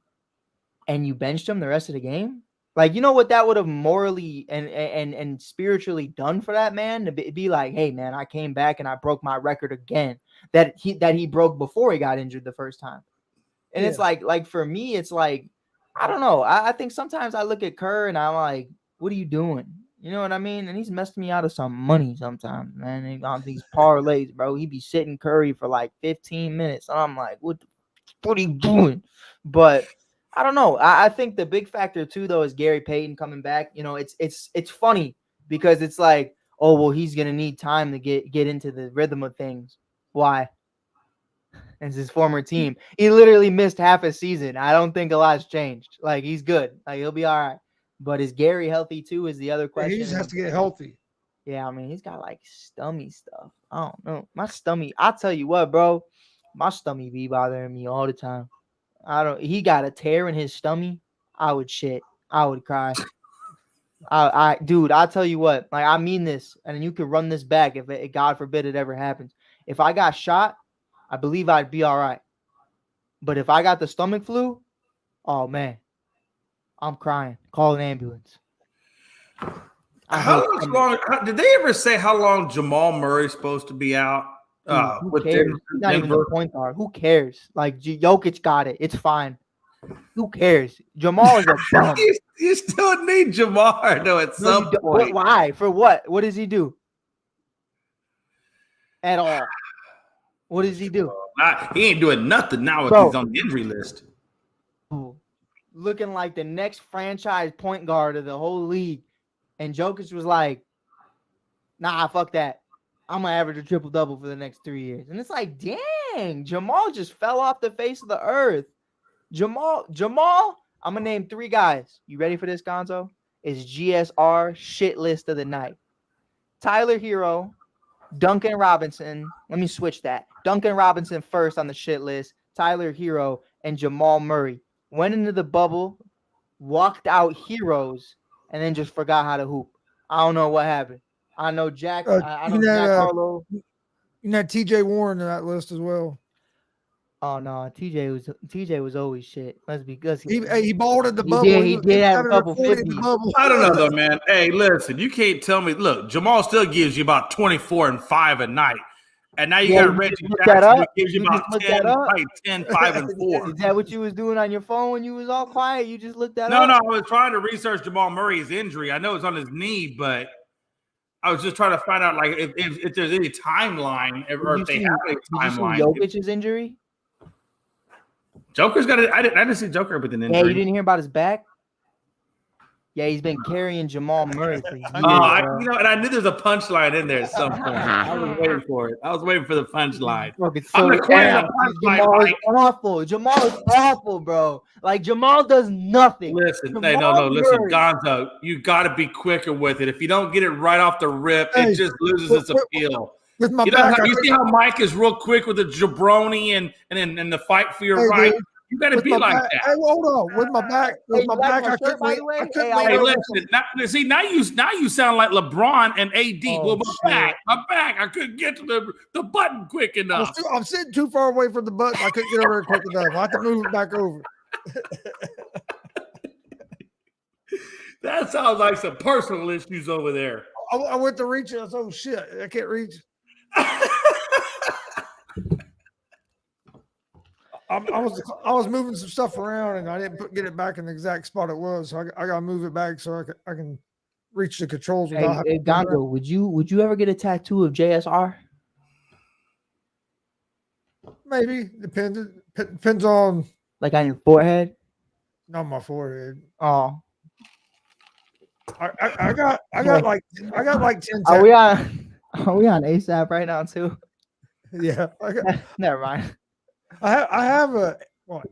And you benched him the rest of the game? Like, you know what that would have morally and spiritually done for that man? To be like, hey, man, I came back and I broke my record again that he broke before he got injured the first time. And it's like for me, it's like, I don't know. I think sometimes I look at Kerr and I'm like, what are you doing? You know what I mean? And he's messed me out of some money sometimes, man. And on these parlays, bro, he be sitting Curry for like 15 minutes. And I'm like, what are you doing? But I don't know. I think the big factor too, though, is Gary Payton coming back. You know, it's funny because it's like, oh, well, he's gonna need time to get into the rhythm of things. Why? It's his former team. He literally missed half a season. I don't think a lot's changed. Like, he's good. Like, he'll be all right. But is Gary healthy too? Is the other question. He just has to get healthy. Yeah, I mean, he's got like stomach stuff. I don't know. My stomach. I'll tell you what, bro. My stomach be bothering me all the time. He got a tear in his stomach. I would shit. I would cry. Dude, I'll tell you what, like, I mean this, and you could run this back if it, God forbid it ever happens. If I got shot, I believe I'd be all right. But if I got the stomach flu, oh man, I'm crying. Call an ambulance. How long? Did they ever say how long Jamal Murray's supposed to be out? Who cares? He's not even the point guard. Who cares? Like, Jokic got it. It's fine. Who cares? Jamal is a bum. You still need Jamar, though, at some point. Why? For what? What does he do? At all. What does he do? He ain't doing nothing now if he's on the injury list. Looking like the next franchise point guard of the whole league. And Jokic was like, nah, fuck that. I'm going to average a triple-double for the next 3 years. And it's like, dang, Jamal just fell off the face of the earth. Jamal, I'm going to name 3 guys. You ready for this, Gonzo? It's G.S.R. shit list of the night. Tyler Hero, Duncan Robinson. Let me switch that. Duncan Robinson first on the shit list. Tyler Hero and Jamal Murray. Went into the bubble, walked out heroes, and then just forgot how to hoop. I don't know what happened. I know Jack. I know Jack Harlow. You had TJ Warren in that list as well. Oh no, TJ was always shit. He balled in the bubble. He did have a couple 50s. I don't know though, man. Hey, listen, you can't tell me. Look, Jamal still gives you about 24 and 5 a night. And now you got Reggie Jackson who gives you about 10, 5, and 4. Is that what you was doing on your phone when you was all quiet? You just looked that up? No, I was trying to research Jamal Murray's injury. I know it's on his knee, but I was just trying to find out like if there's any timeline or if they have any timeline. Did you see Jokic's injury? Joker's got it. I didn't see Joker with an injury. Yeah, you didn't hear about his back? Yeah, he's been carrying Jamal Murray for years. And I knew there's a punchline in there at some point. I was waiting for it. I was waiting for the punchline. Jamal is awful. Jamal is awful, bro. Like, Jamal does nothing. Listen, listen, Gonzo, you got to be quicker with it. If you don't get it right off the rip, it just loses its appeal. With my back, you see how Mike is real quick with the jabroni and the fight for your right. Dude. You got to be like that. Hey, hold on. With my back, I couldn't wait. Hey, listen. Now you sound like LeBron and AD. Well, my back. I couldn't get to the button quick enough. I'm sitting too far away from the button. I couldn't get over it quick enough. I have to move it back over. That sounds like some personal issues over there. I went to reach it. I was, oh shit, I can't reach. I was moving some stuff around and I didn't get it back in the exact spot it was. So I got to move it back so I can reach the controls. Hey, Gonzo, would you ever get a tattoo of G.S.R? Maybe depends on, like, on your forehead. Not my forehead. Oh, I got like 10. Are we on? Are we on ASAP right now too? Yeah, Never mind. I have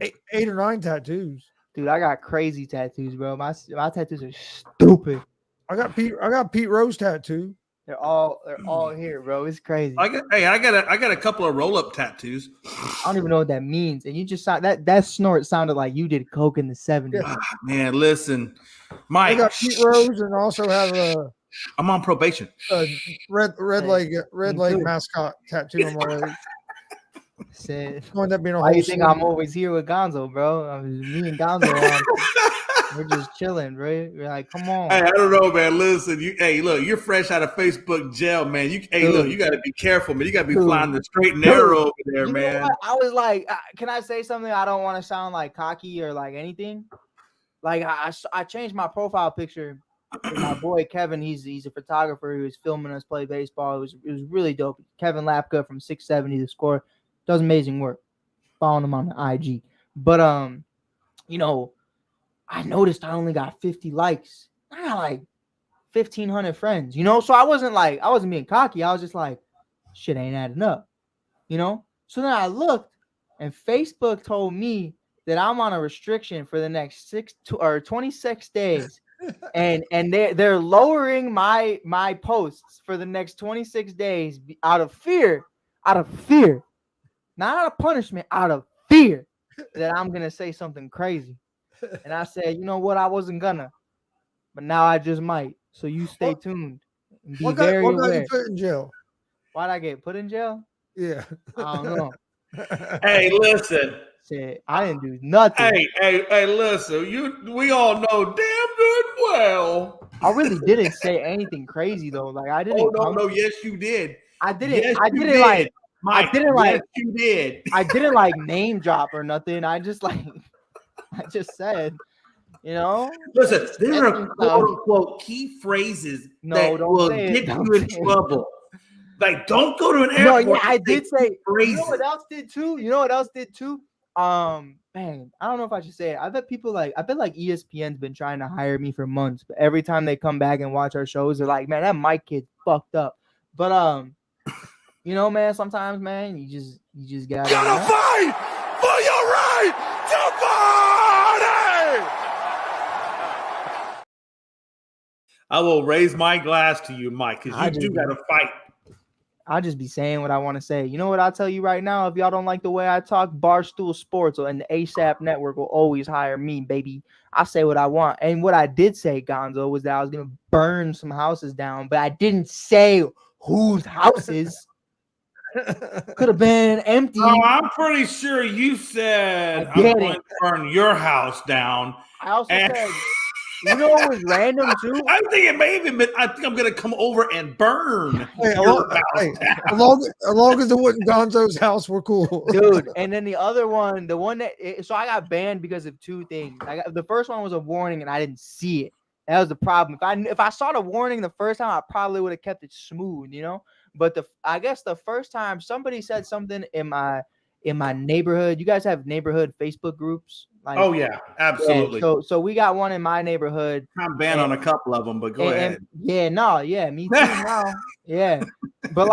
eight or nine tattoos. Dude, I got crazy tattoos, bro. My tattoos are stupid. I got Pete Rose tattoo. They're all here, bro. It's crazy. I got a couple of roll-up tattoos. I don't even know what that means. And you just sound that snort sounded like you did coke in the 70s. Yeah. Man, listen, I Mike. got Pete Rose and also have I'm on probation. red leg mascot tattoo on my leg. Said, Going that being a why whole you think sleeve. I'm always here with Gonzo, bro? I mean, me and Gonzo we're just chilling, bro. We're like, come on. Hey, I don't know, man. Listen, look, you're fresh out of Facebook jail, man. Look, you got to be careful, man. You got to be flying the straight and narrow over there, you man. Know what? I was like, can I say something? I don't want to sound like cocky or like anything. Like I changed my profile picture. My boy Kevin, he's a photographer. He was filming us play baseball. It was really dope. Kevin Lapka from 670 The Score does amazing work. Following him on the IG, but I noticed I only got 50 likes. I got like 1,500 friends, So I wasn't being cocky. I was just like, shit ain't adding up, So then I looked, and Facebook told me that I'm on a restriction for the next 26 days, and they're lowering my posts for the next 26 days out of fear, not out of punishment, out of fear that I'm gonna say something crazy. And I said, you know what? I wasn't gonna, but now I just might. So you stay tuned and be very aware. What got you put in jail? Why'd I get put in jail? Yeah. I don't know. Hey, listen. Said I didn't do nothing. Hey, listen. We all know damn good well. I really didn't say anything crazy though. Like I didn't. Oh no, yes you did. I didn't. Yes, I didn't like. Mike, I didn't like. Yes, you did. I didn't like name drop or nothing. I just said, Listen, there are quote unquote key phrases that will get you in trouble. Like, don't go to an airport. No, yeah, I did say. You know what else did too? Man, I don't know if I should say it. I bet ESPN's been trying to hire me for months, but every time they come back and watch our shows, they're like, man, that Mike kid's fucked up. But man, sometimes, man, you just gotta fight for your right to party. I will raise my glass to you, Mike, because you do gotta fight. I'll just be saying what I want to say. You know what I'll tell you right now? If y'all don't like the way I talk, Barstool Sports and the ASAP Network will always hire me, baby. I say what I want. And what I did say, Gonzo, was that I was going to burn some houses down, but I didn't say whose houses. Could have been empty. Oh, I'm pretty sure you said I'm going to burn your house down. I also said... You know what was random too? I think it may even been. I think I'm gonna come over and burn. As long as it wasn't Gonzo's house, we're cool, dude. And then the other one, so I got banned because of two things. The first one was a warning, and I didn't see it. That was the problem. If I saw the warning the first time, I probably would have kept it smooth, But I guess the first time somebody said something in my neighborhood. You guys have neighborhood Facebook groups? Oh yeah, absolutely. Yeah, so we got one in my neighborhood. I'm banned on a couple of them, but go ahead. Me too now. Yeah, but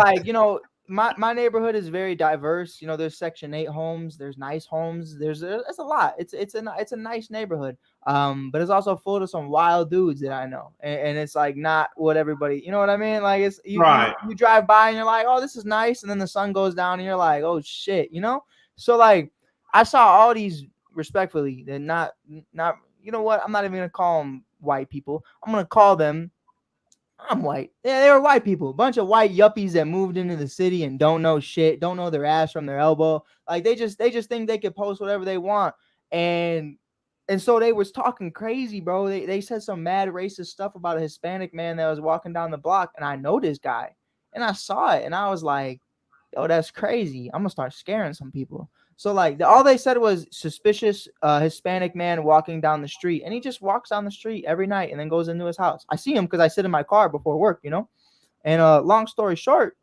my neighborhood is very diverse. There's Section 8 homes, there's nice homes, there's a lot. It's a nice neighborhood. But it's also full of some wild dudes that I know, and it's like not what everybody. You know what I mean? Like it's you drive by and you're like, oh, this is nice, and then the sun goes down and you're like, oh shit, So like I saw all these. Respectfully, they're not you know what, I'm not even gonna call them white people. I'm gonna call them I'm white. Yeah, they were white people, a bunch of white yuppies that moved into the city and don't know shit, don't know their ass from their elbow. Like they just think they could post whatever they want, and so they was talking crazy, bro. They said some mad racist stuff about a Hispanic man that was walking down the block, and I know this guy, and I saw it, and I was like, yo, that's crazy. I'm gonna start scaring some people. So like all they said was suspicious Hispanic man walking down the street, and he just walks down the street every night and then goes into his house. I see him because I sit in my car before work, And long story short,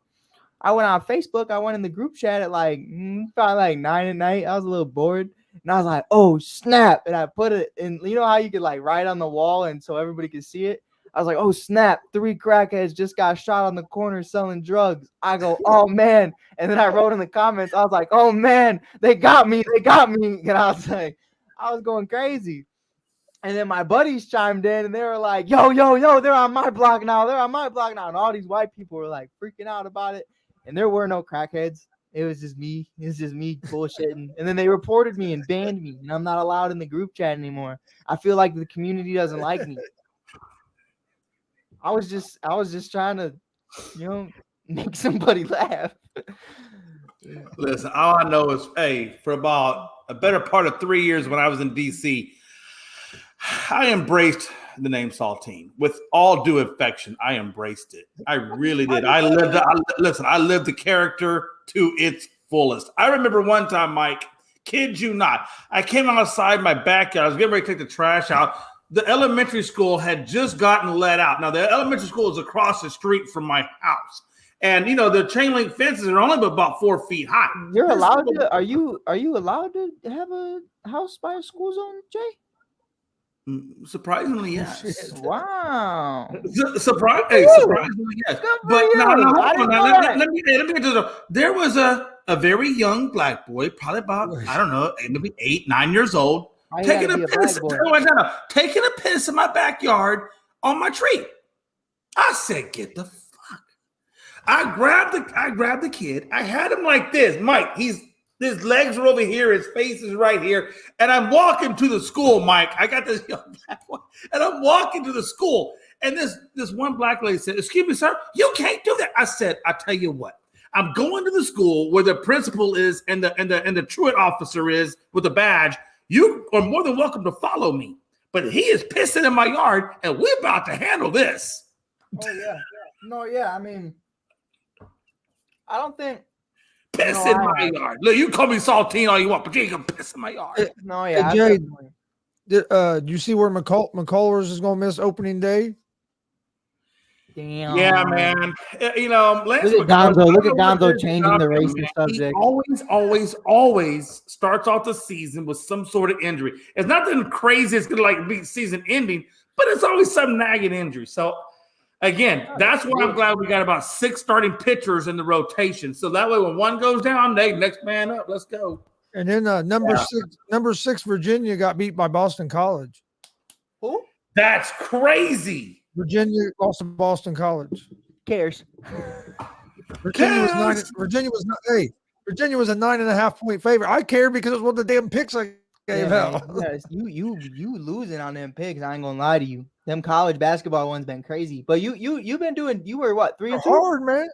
I went on Facebook. I went in the group chat at probably 9 at night. I was a little bored, and I was like, oh snap! And I put it in. You know how you could write on the wall and so everybody could see it. I was like, oh snap, 3 crackheads just got shot on the corner selling drugs. I go, oh man. And then I wrote in the comments, I was like, oh man, they got me. And I was going crazy. And then my buddies chimed in and they were like, yo, they're on my block now. And all these white people were like freaking out about it. And there were no crackheads. It was just me. Bullshitting. And then they reported me and banned me. And I'm not allowed in the group chat anymore. I feel like the community doesn't like me. I was just trying to, make somebody laugh. Listen, all I know is, hey, for about a better part of 3 years when I was in DC, I embraced the name Saltine with all due affection. I embraced it. I really did. I lived the character to its fullest. I remember one time, Mike, kid you not, I came outside my backyard. I was getting ready to take the trash out. The elementary school had just gotten let out. Now, the elementary school is across the street from my house. And, the chain link fences are only about 4 feet high. You're allowed to, are you allowed to have a house by a school zone, Jay? Surprisingly, yes. Wow. Surprisingly, yes. But let me get to the. There was a very young black boy, probably about, I don't know, maybe 8, 9 years old, taking a piss in my backyard on my tree. I said, "Get the fuck!" I grabbed the kid. I had him like this, Mike. His legs are over here. His face is right here. And I'm walking to the school, Mike. I got this young black boy. And I'm walking to the school. And this one black lady said, "Excuse me, sir, you can't do that." I said, "I tell you what. I'm going to the school where the principal is and the truant officer is with a badge. You are more than welcome to follow me. But he is pissing in my yard, and we're about to handle this." Oh, yeah. No, yeah. I mean, I don't think. Piss in my yard. Look, you call me Saltine all you want, but you ain't gonna piss in my yard. No, yeah. Hey, Jay, do you see where McCullers is going to miss opening day? Damn. Yeah, man. Look at Gonzo changing the racing subject. He always starts off the season with some sort of injury. It's nothing crazy. It's gonna be season ending, but it's always some nagging injury. So again, that's why I'm glad we got about 6 starting pitchers in the rotation. So that way, when one goes down, next man up. Let's go. And then number 6, Virginia got beat by Boston College. Who? That's crazy. Virginia lost to Boston College. Cares. Virginia was a 9.5 point favorite. I care because it was one of the damn picks I gave out. Yes, you losing on them picks. I ain't gonna lie to you. Them college basketball ones been crazy. But you've been doing. You were what 3-2? Hard, man.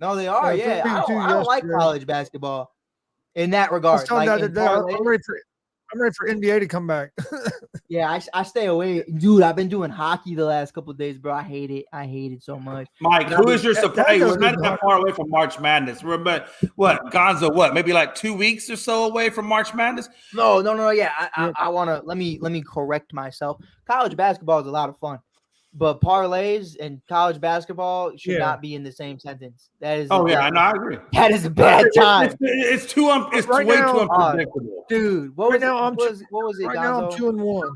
No, they are. Yeah, I don't like college basketball in that regard. I'm ready for NBA to come back. Yeah, I stay away, dude. I've been doing hockey the last couple of days, bro. I hate it so much. Mike, who is your surprise? We're not that far away from March Madness. We're about Gonzo? Maybe like 2 weeks or so away from March Madness. No. Yeah, I want to let me correct myself. College basketball is a lot of fun, but parlays and college basketball should not be in the same sentence. That is. I agree. That is a bad time. It's too unpredictable, dude. What was it? Right now, I'm 2-1.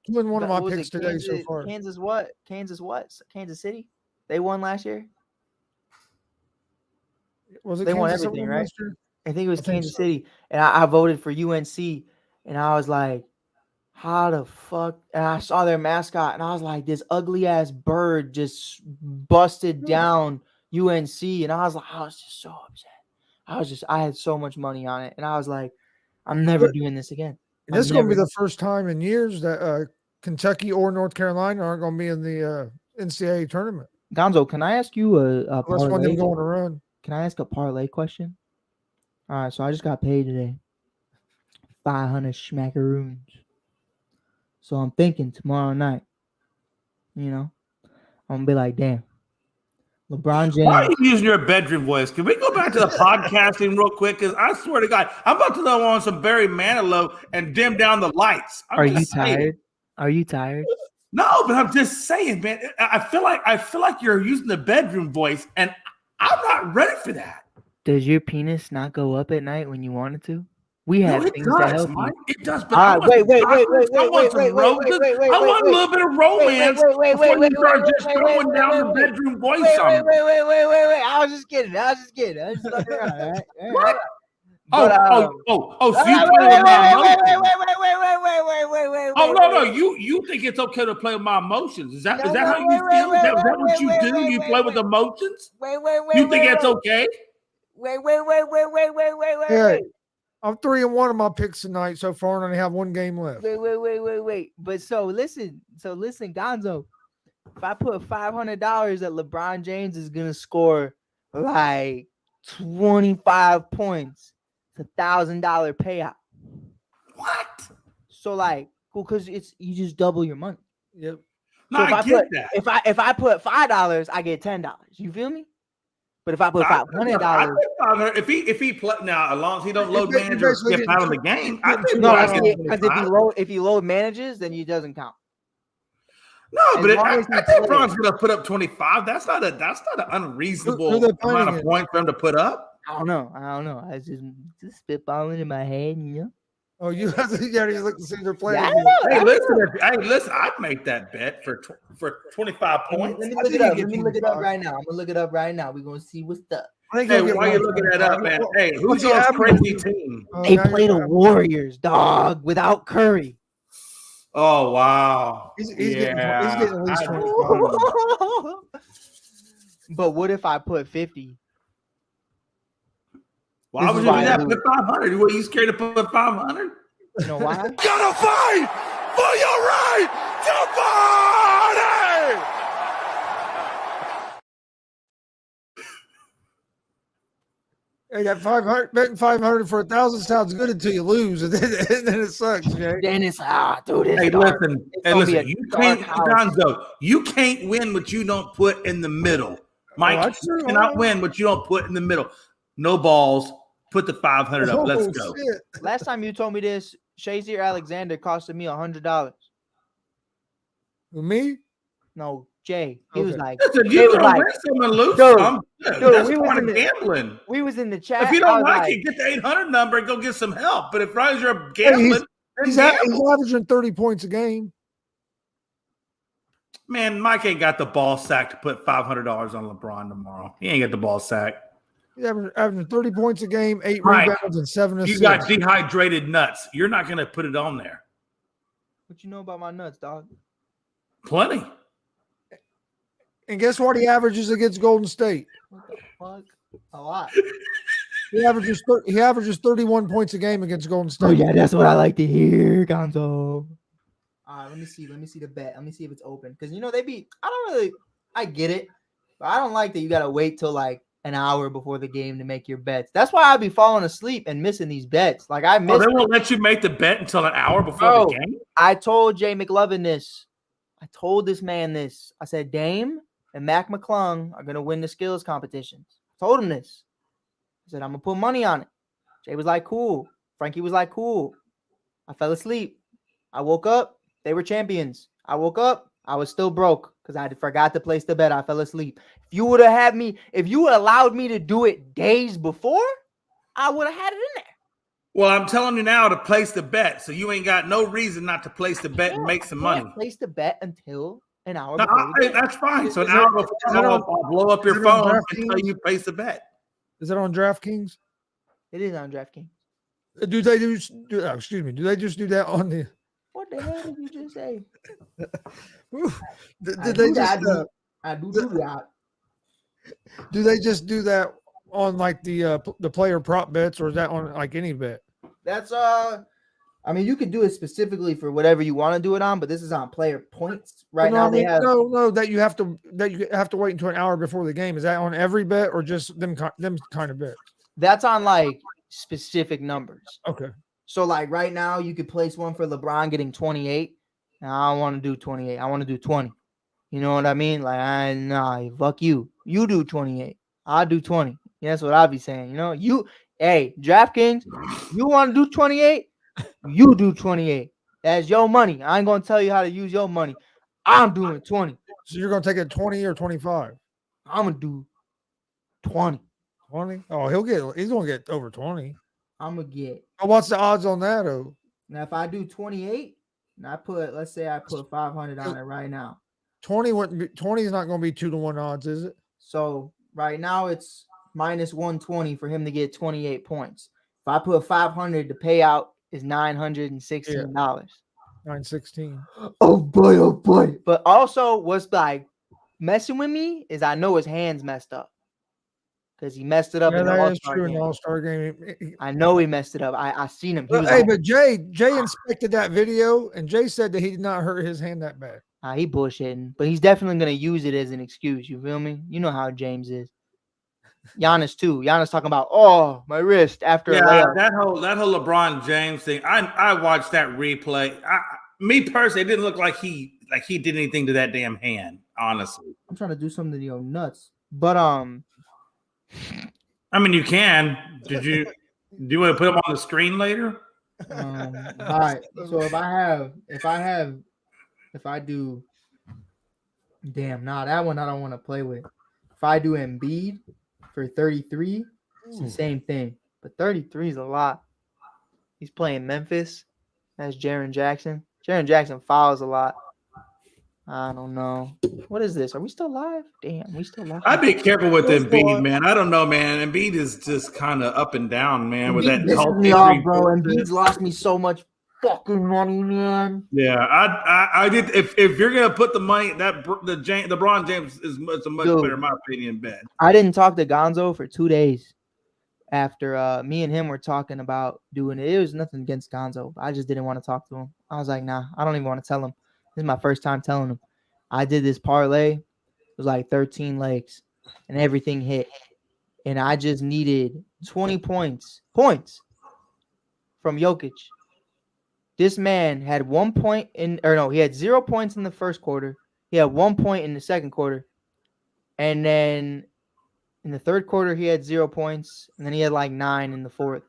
2-1 of my picks today Kansas, so far. Kansas City. They won last year. Was it? They won everything, right? I think it was Kansas City, and I voted for UNC, and I was like, how the fuck? And I saw their mascot, and I was like, this ugly ass bird just busted down UNC, and I was just so upset. I had so much money on it, and I was like, I'm never doing this again. And this is going to be the first time in years that Kentucky or North Carolina aren't going to be in the NCAA tournament. Gonzo, can I ask you a parlay? One of them going to run. Can I ask a parlay question? All right, so I just got paid today. 500 schmackaroons. So I'm thinking tomorrow night, I'm going to be like, damn. LeBron James. Why are you using your bedroom voice? Can we go back to the podcasting real quick? Because I swear to God, I'm about to go on some Barry Manilow and dim down the lights. Are you tired? Are you tired? No, but I'm just saying, man. I feel like you're using the bedroom voice, and I'm not ready for that. Does your penis not go up at night when you want it to? We have it things to does, help Mike. you. It does. But I want Wait. some chocolates. I want some roses. I want a little bit of romance before you start just throwing down the bedroom voice on me. Wait. I was just kidding. I was just fucking around. All right. What? But, So you play with my emotions. Wait. Oh no, you think it's okay to play with my emotions? Is that how you feel? Is that what you do? You play with emotions? You think it's okay? Wait. I'm 3-1 on my picks tonight so far, and I only have one game left. Wait. But so listen, Gonzo. If I put $500 that LeBron James is gonna score like 25 points, it's $1,000 payout. What? So like, cool, because it's you just double your money. Yep. No, I get that. If I put $5, I get $10. You feel me? But if I put $500, if he play now, as long as he don't load You're manager basically skip out of the game, I think no, I get because if you load managers, then it doesn't count. No, As but long I as he think plays. Bron's gonna put up 25. That's not an unreasonable Who they playing amount of against? points for him to put up. I don't know. I was just spitballing in my head, you know. Oh, you have to look to see their playing. Yeah, I Hey, know. listen, I'd make that bet for 25 points. Let me look it up. Let me look it up right now. I'm gonna look it up right now. We're gonna see what's up. Hey, why are you looking that up, man? Hey, who's your crazy team? They play the Warriors, dog, without Curry. Oh wow, He's getting at least 25. But what if I put 50? Why would you do that? Put 500. Were you scared to put 500? You know why? Gotta fight for your right to party! Hey, that 500 betting 500 for 1,000 sounds good until you lose, and then it sucks, Jay. Then it's dude. Hey, listen. You can't win what you don't put in the middle. Mike, you cannot win what you don't put in the middle. No balls. Put the 500 up. Let's go. Shit. Last time you told me this, Shazier Alexander costed me $100. Me? No, Jay. He was like, listen, you can win some and lose some. That's part of gambling. We was in the chat. If you don't like it, get the 800 number and go get some help. But if you're gambling, he's averaging 30 points a game. Man, Mike ain't got the ball sack to put $500 on LeBron tomorrow. He ain't got the ball sack. He's averaging 30 points a game, 8 rebounds, and 7 assists. You got dehydrated nuts. You're not going to put it on there. What you know about my nuts, dog? Plenty. And guess what he averages against Golden State? What the fuck? A lot. He averages 31 points a game against Golden State. Oh yeah, that's what I like to hear, Gonzo. All right, let me see the bet. Let me see if it's open. Because I get it, but I don't like that you gotta wait till like an hour before the game to make your bets. That's why I'd be falling asleep and missing these bets. Like I missed. They won't let you make the bet until an hour before the game. I told Jay McLovin this. I told this man this. I said Dame and Mac McClung are gonna win the skills competitions. I told him this. I said I'm gonna put money on it. Jay was like, cool. Frankie was like, cool. I fell asleep. I woke up. They were champions. I woke up. I was still broke because I forgot to place the bet. I fell asleep. If you would allowed me to do it days before, I would have had it in there. Well, I'm telling you now to place the bet, so you ain't got no reason not to place the bet and make some money. Place the bet until an hour. That's fine. So an hour before, I'll blow up your phone until you place the bet. Is it on DraftKings? It is on DraftKings. Do they just do that on the? What the hell did you just say? I do that. Do they just do that on like the player prop bets, or is that on like any bet? That's I mean, you can do it specifically for whatever you want to do it on, but this is on player points right now. That you have to wait until an hour before the game. Is that on every bet or just them kind of bets? That's on like specific numbers. Okay. So like right now, you could place one for LeBron getting 28. Now I don't want to do 28. I want to do 20. You know what I mean? Like, fuck you. You do 28. I'll do 20. Yeah, that's what I'll be saying. You know, DraftKings, you want to do 28? You do 28. That's your money. I ain't going to tell you how to use your money. I'm doing 20. So you're going to take it 20 or 25? I'm going to do 20. 20? Oh, he's going to get over 20. I'm gonna get. What's the odds on that, though? Now, if I do 28, and let's say I put 500 on it right now. 20 is not going to be 2-1 odds, is it? So right now it's minus 120 for him to get 28 points. If I put 500, the payout is $916. 916. Oh boy. But also, what's like messing with me is I know his hands messed up because he messed it up in the That is All-Star true in game. the All-Star game. I know he messed it up. I seen him. He was Hey, like, but Jay inspected that video, and Jay said that he did not hurt his hand that bad. he bullshitting, but he's definitely gonna use it as an excuse. You feel me? You know how James is. Giannis too. Giannis talking about, oh, my wrist after a layup. that whole LeBron James thing. I watched that replay. Me personally, it didn't look like he did anything to that damn hand. Honestly, I'm trying to do something to your nuts, but I mean, you can. Do you want to put them on the screen later? all right. So if I do, damn, that one I don't want to play with. If I do Embiid for 33, it's the same thing. But 33 is a lot. He's playing Memphis. That's Jaren Jackson. Jaren Jackson fouls a lot. I don't know. What is this? Are we still live? Damn, we still live. I'd be careful with Embiid, man. I don't know, man. Embiid is just kind of up and down, man. With that pisses me off, bro. Embiid's lost me so much fucking money, man. Yeah, I did. If you're gonna put the money, LeBron James is a much better, in my opinion, bet. I didn't talk to Gonzo for 2 days after me and him were talking about doing it. It was nothing against Gonzo. I just didn't want to talk to him. I was like, nah, I don't even want to tell him. This is my first time telling him. I did this parlay. It was like 13 legs, and everything hit. And I just needed 20 points from Jokic. This man had 1 point he had 0 points in the first quarter. He had 1 point in the second quarter. And then in the third quarter, he had 0 points. And then he had like 9 in the fourth.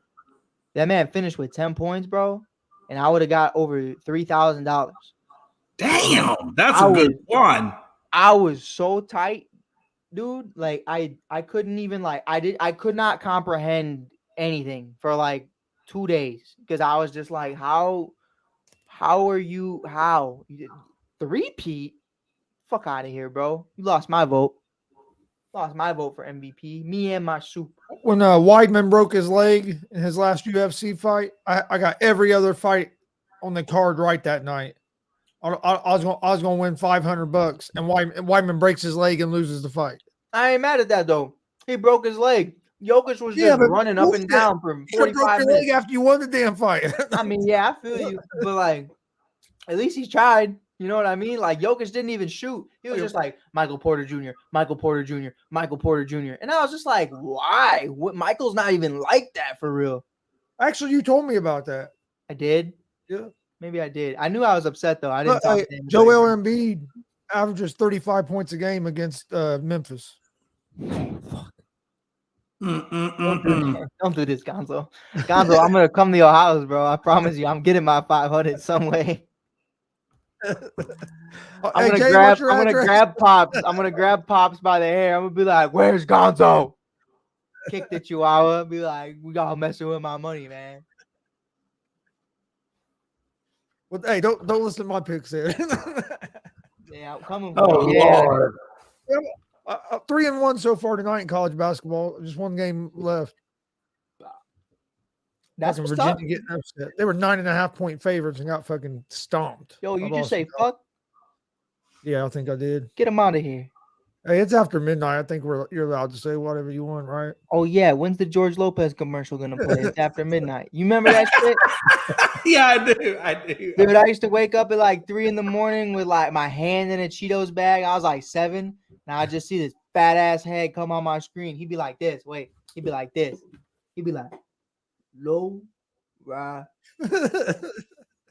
That man finished with 10 points, bro. And I would have got over $3,000. Damn, that's a good one. I was so tight, dude. Like I couldn't even I could not comprehend anything for like 2 days because I was just like, how are you? The repeat? Fuck out of here, bro. You lost my vote. Lost my vote for MVP. Me and my soup. When Weidman broke his leg in his last UFC fight, I got every other fight on the card right that night. I was going to win $500, and Weidman breaks his leg and loses the fight. I ain't mad at that though. He broke his leg. Jokic was just running up and down for 45 minutes. Leg after you won the damn fight. I mean, yeah, I feel you, but like, at least he tried. You know what I mean? Like Jokic didn't even shoot. He was just like Michael Porter Jr., Michael Porter Jr., Michael Porter Jr. And I was just like, why? Michael's not even like that for real. Actually, you told me about that. I did. Yeah. Maybe I did. I knew I was upset though. I didn't talk to him. Joel Embiid averages 35 points a game against Memphis. Don't do this, Gonzo. Gonzo, I'm gonna come to your house, bro. I promise you, I'm getting my 500 some way. I'm gonna grab Pops. I'm gonna grab Pops by the hair. I'm gonna be like, "Where's Gonzo?" Kick the Chihuahua. Be like, "We all messing with my money, man." Well, hey, don't listen to my picks there. Yeah, I'm coming. Oh, Lord. 3-1 so far tonight in college basketball. Just one game left. That's Virginia tough. getting upset. They were 9.5-point favorites and got fucking stomped. Yo, you just say fuck? Yeah, I think I did. Get him out of here. Hey, it's after midnight. I think you're allowed to say whatever you want, right? Oh yeah, when's the George Lopez commercial gonna play? It's after midnight. You remember that shit? Yeah, I do. Dude, I used to wake up at like 3 a.m. with like my hand in a Cheetos bag. I was like 7. Now I just see this fat ass head come on my screen. He'd be like this. Wait, he'd be like this. He'd be like, low, right,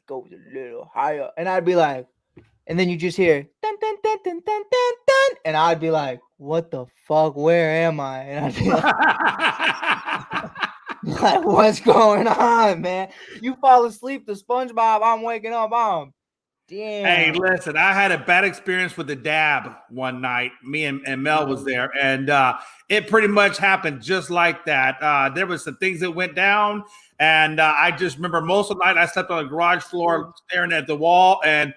goes a little higher. And I'd be like, and then you just hear dun, dun, dun, dun, dun, dun, dun, and I'd be like, what the fuck? Where am I? And I'd be like, what's going on, man? You fall asleep to SpongeBob, I'm waking up, Damn. Hey, listen, I had a bad experience with the dab one night. Me and Mel was there, and it pretty much happened just like that. There was some things that went down, and I just remember most of the night I slept on the garage floor staring at the wall, and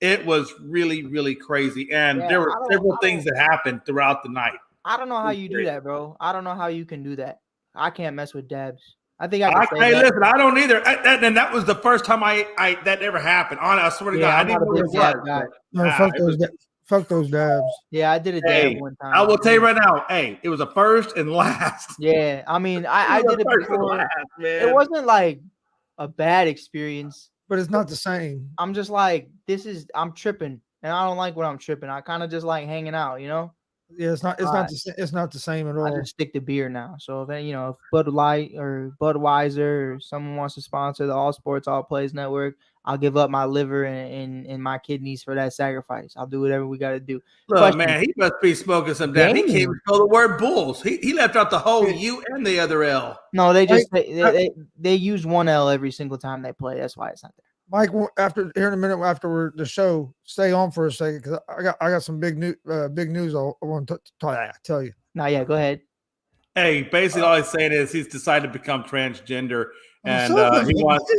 it was really, really crazy. And Yeah, there were I don't- several I things that happened throughout the night. I don't know how It's you do crazy. that, bro. I don't know how you can do that. I can't mess with dabs. I think I can say Hey, that. listen, I don't either. And that was the first time I that ever happened. I swear to God, Yeah, I I'm didn't not know a what big it dab was. guy. No, Ah, fuck it those. was- Fuck those dabs. Yeah, I did a dab Hey, one time. I will tell you right now. Hey, it was a first and last. Yeah, I mean, I It was did a it first and before. last, man. It wasn't like a bad experience. But it's not the same. I'm just like, I'm tripping, and I don't like when I'm tripping. I kind of just like hanging out, you know. Yeah, it's not. It's not the same at I all. just stick to beer now. So if Bud Light or Budweiser or someone wants to sponsor the All Sports All Plays Network, I'll give up my liver and my kidneys for that sacrifice. I'll do whatever we got to do. Look, Question. man, he must be smoking some dab. He can't even spell the word bulls. He left out the whole U and the other L. No, they just they use one L every single time they play. That's why it's not there. Mike, after here in a minute after the show, stay on for a second because I got some big news. Big news. I want to tell you. Now, yeah, go ahead. Hey, basically all he's saying is he's decided to become transgender, and he wants.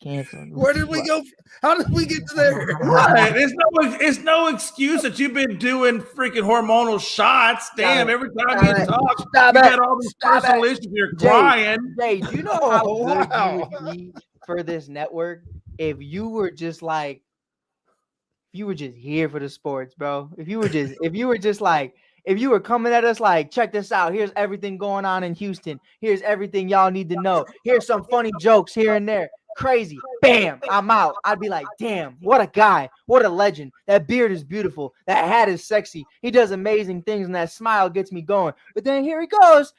Cancel. Where did we go? How did we get to there? Right. It's no excuse that you've been doing freaking hormonal shots. Damn, every time you talk, you got all these personal issues. You're crying. Jay, do you know how good wow. you would be for this network if you were just like, if you were just here for the sports, bro? If you were coming at us like, check this out. Here's everything going on in Houston. Here's everything y'all need to know. Here's some funny jokes here and there. Crazy. Bam, I'm out. I'd be like, damn, what a guy. What a legend. That beard is beautiful. That hat is sexy. He does amazing things, and that smile gets me going. But then here he goes.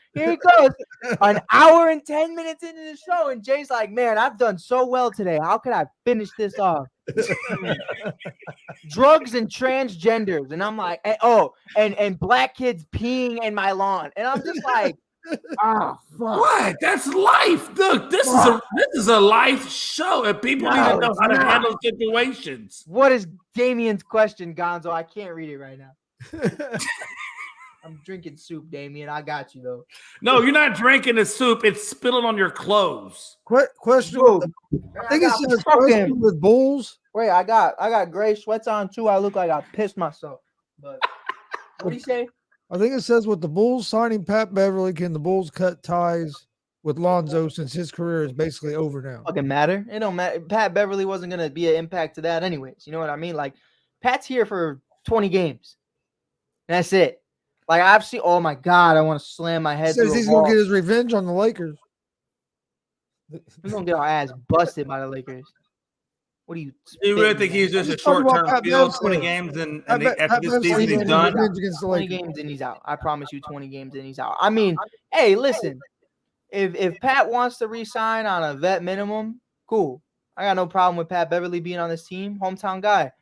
An hour and 10 minutes into the show, and Jay's like, man, I've done so well today. How could I finish this off? Drugs and transgenders. And I'm like, and black kids peeing in my lawn. And I'm just like, oh, fuck. What? That's life. Look, this is a life show, and people need to know how to handle situations. What is Damien's question, Gonzo? I can't read it right now. I'm drinking soup, Damien. I got you though. No, you're not drinking the soup. It's spilling on your clothes. Question. I think it says question with Bulls. Wait, I got gray sweats on too. I look like I pissed myself. But what do you say? I think it says with the Bulls signing Pat Beverly, can the Bulls cut ties with Lonzo since his career is basically over now? Fucking matter. It don't matter. Pat Beverly wasn't gonna be an impact to that anyways. You know what I mean? Like, Pat's here for 20 games. That's it. Like, I've seen. Oh my god, I want to slam my head. Says he's gonna get his revenge on the Lakers. We're gonna get our ass busted by the Lakers. What do you? Do you really think he's just a short-term deal, 20 games, and after this season he's done? 20 games and he's out. I promise you, 20 games and he's out. I mean, hey, listen, if Pat wants to re-sign on a vet minimum, cool. I got no problem with Pat Beverly being on this team, hometown guy.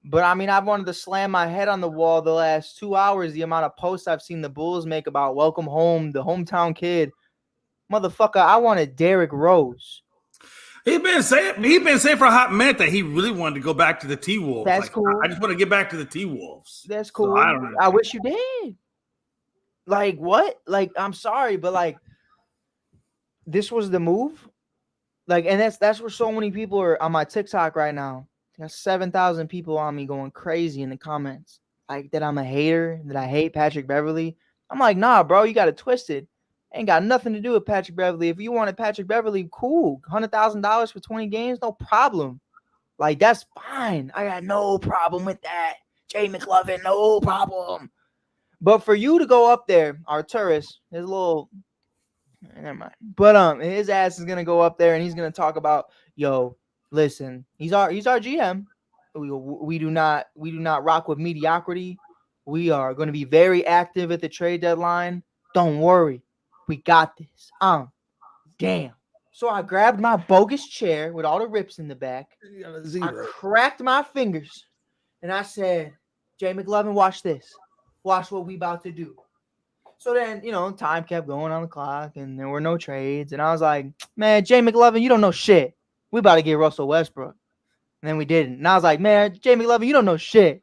But I mean, I've wanted to slam my head on the wall the last 2 hours. The amount of posts I've seen the Bulls make about welcome home, the hometown kid, motherfucker. I wanted Derrick Rose. He's been saying for a hot minute that he really wanted to go back to the T-Wolves. That's cool. I just want to get back to the T-Wolves. That's cool. So I don't know. I wish you did. Like, what? Like, I'm sorry, but like, this was the move. Like, and that's where so many people are on my TikTok right now. Got 7,000 people on me going crazy in the comments. Like, that I'm a hater, that I hate Patrick Beverly. I'm like, nah, bro, you got it twisted. Ain't got nothing to do with Patrick Beverly. If you wanted Patrick Beverly, cool. $100,000 for 20 games, no problem. Like, that's fine. I got no problem with that. Jay McLovin, no problem. But for you to go up there, Arturis, his little, never mind. But his ass is gonna go up there and he's gonna talk about, yo, listen, he's our GM. We do not rock with mediocrity. We are going to be very active at the trade deadline. Don't worry. We got this. Damn. So I grabbed my bogus chair with all the rips in the back. I cracked my fingers and I said, Jay McLovin, watch this. Watch what we about to do. So then, time kept going on the clock and there were no trades. And I was like, man, Jay McLovin, you don't know shit. We about to get Russell Westbrook. And then we didn't. And I was like, man, Jamie Lovin, you don't know shit.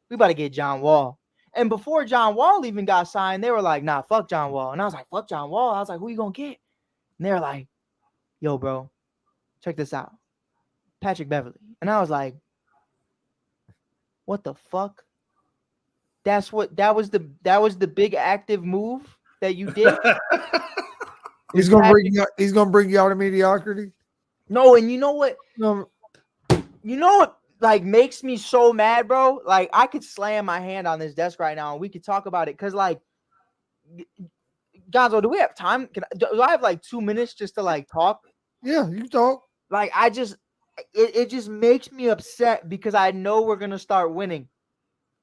We about to get John Wall. And before John Wall even got signed, they were like, nah, fuck John Wall. And I was like, fuck John Wall. I was like, who you gonna get? And they were like, yo, bro, check this out. Patrick Beverley. And I was like, what the fuck? That was the big active move that you did. He's gonna bring you out of mediocrity. No, and you know what? No, You know what like makes me so mad, bro? Like I could slam my hand on this desk right now and we could talk about it. Cause like Gonzo, do we have time? Do I have like 2 minutes just to like talk? yeah, you talk. Like it just makes me upset because I know we're gonna start winning.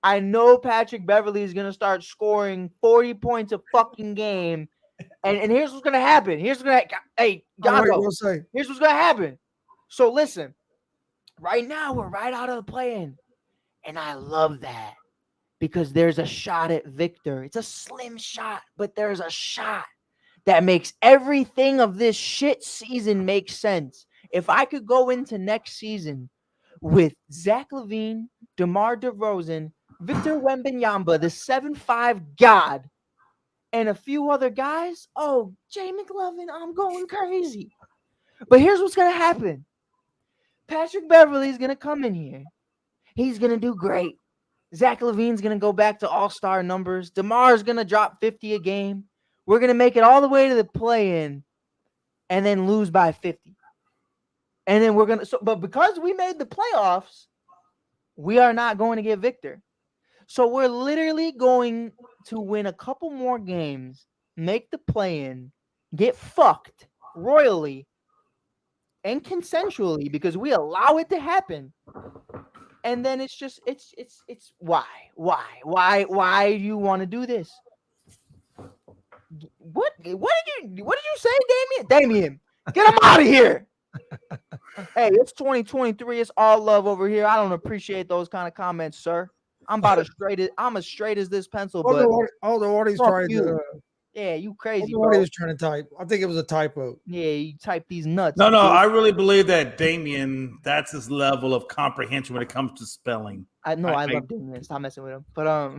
I know Patrick Beverley is gonna start scoring 40 points a fucking game. And here's what's gonna happen. Here's what's gonna happen. So listen, right now we're right out of the play-in, and I love that because there's a shot at Victor. It's a slim shot, but there's a shot that makes everything of this shit season make sense. If I could go into next season with Zach LaVine, DeMar DeRozan, Victor Wembanyama, the 7'5" god, and a few other guys, oh, Jay McLovin, I'm going crazy. But here's what's going to happen. Patrick Beverley is going to come in here. He's going to do great. Zach LaVine's going to go back to all-star numbers. DeMar is going to drop 50 a game. We're going to make it all the way to the play-in and then lose by 50. And then we're going to – but because we made the playoffs, we are not going to get Victor. So we're literally going to win a couple more games, make the play-in, get fucked royally and consensually because we allow it to happen. And then it's just it's why do you want to do this? What did you say, Damien? Get him out of here. Hey, it's 2023. It's all love over here. I don't appreciate those kind of comments, sir. I'm as straight as this pencil. Although what he's trying to, yeah, you crazy. What he was trying to type, I think it was a typo. Yeah, you type these nuts. No, I really believe that Damien, that's his level of comprehension when it comes to spelling. I love Damien. Stop messing with him. But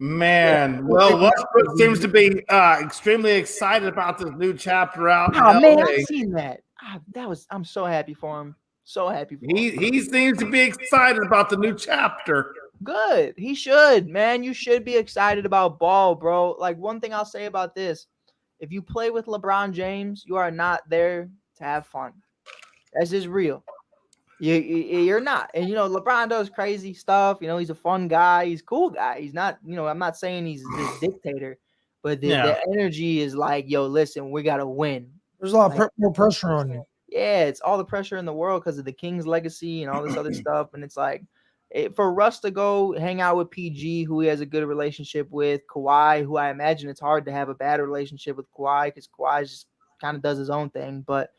Man, well, Westbrook seems to be extremely excited about this new chapter out. Oh man, I've seen that. I'm so happy for him. So happy for him. He seems to be excited about the new chapter. Good. He should, man. You should be excited about ball, bro. Like one thing I'll say about this, if you play with LeBron James, you are not there to have fun. That's just real. You're not. And, LeBron does crazy stuff. He's a fun guy. He's a cool guy. He's not, I'm not saying he's this dictator, but the energy is like, yo, listen, we got to win. There's a lot more pressure on you. Yeah, it's all the pressure in the world because of the King's legacy and all this other stuff. And it's like, for Russ to go hang out with PG, who he has a good relationship with, Kawhi, who I imagine it's hard to have a bad relationship with Kawhi because Kawhi just kind of does his own thing. But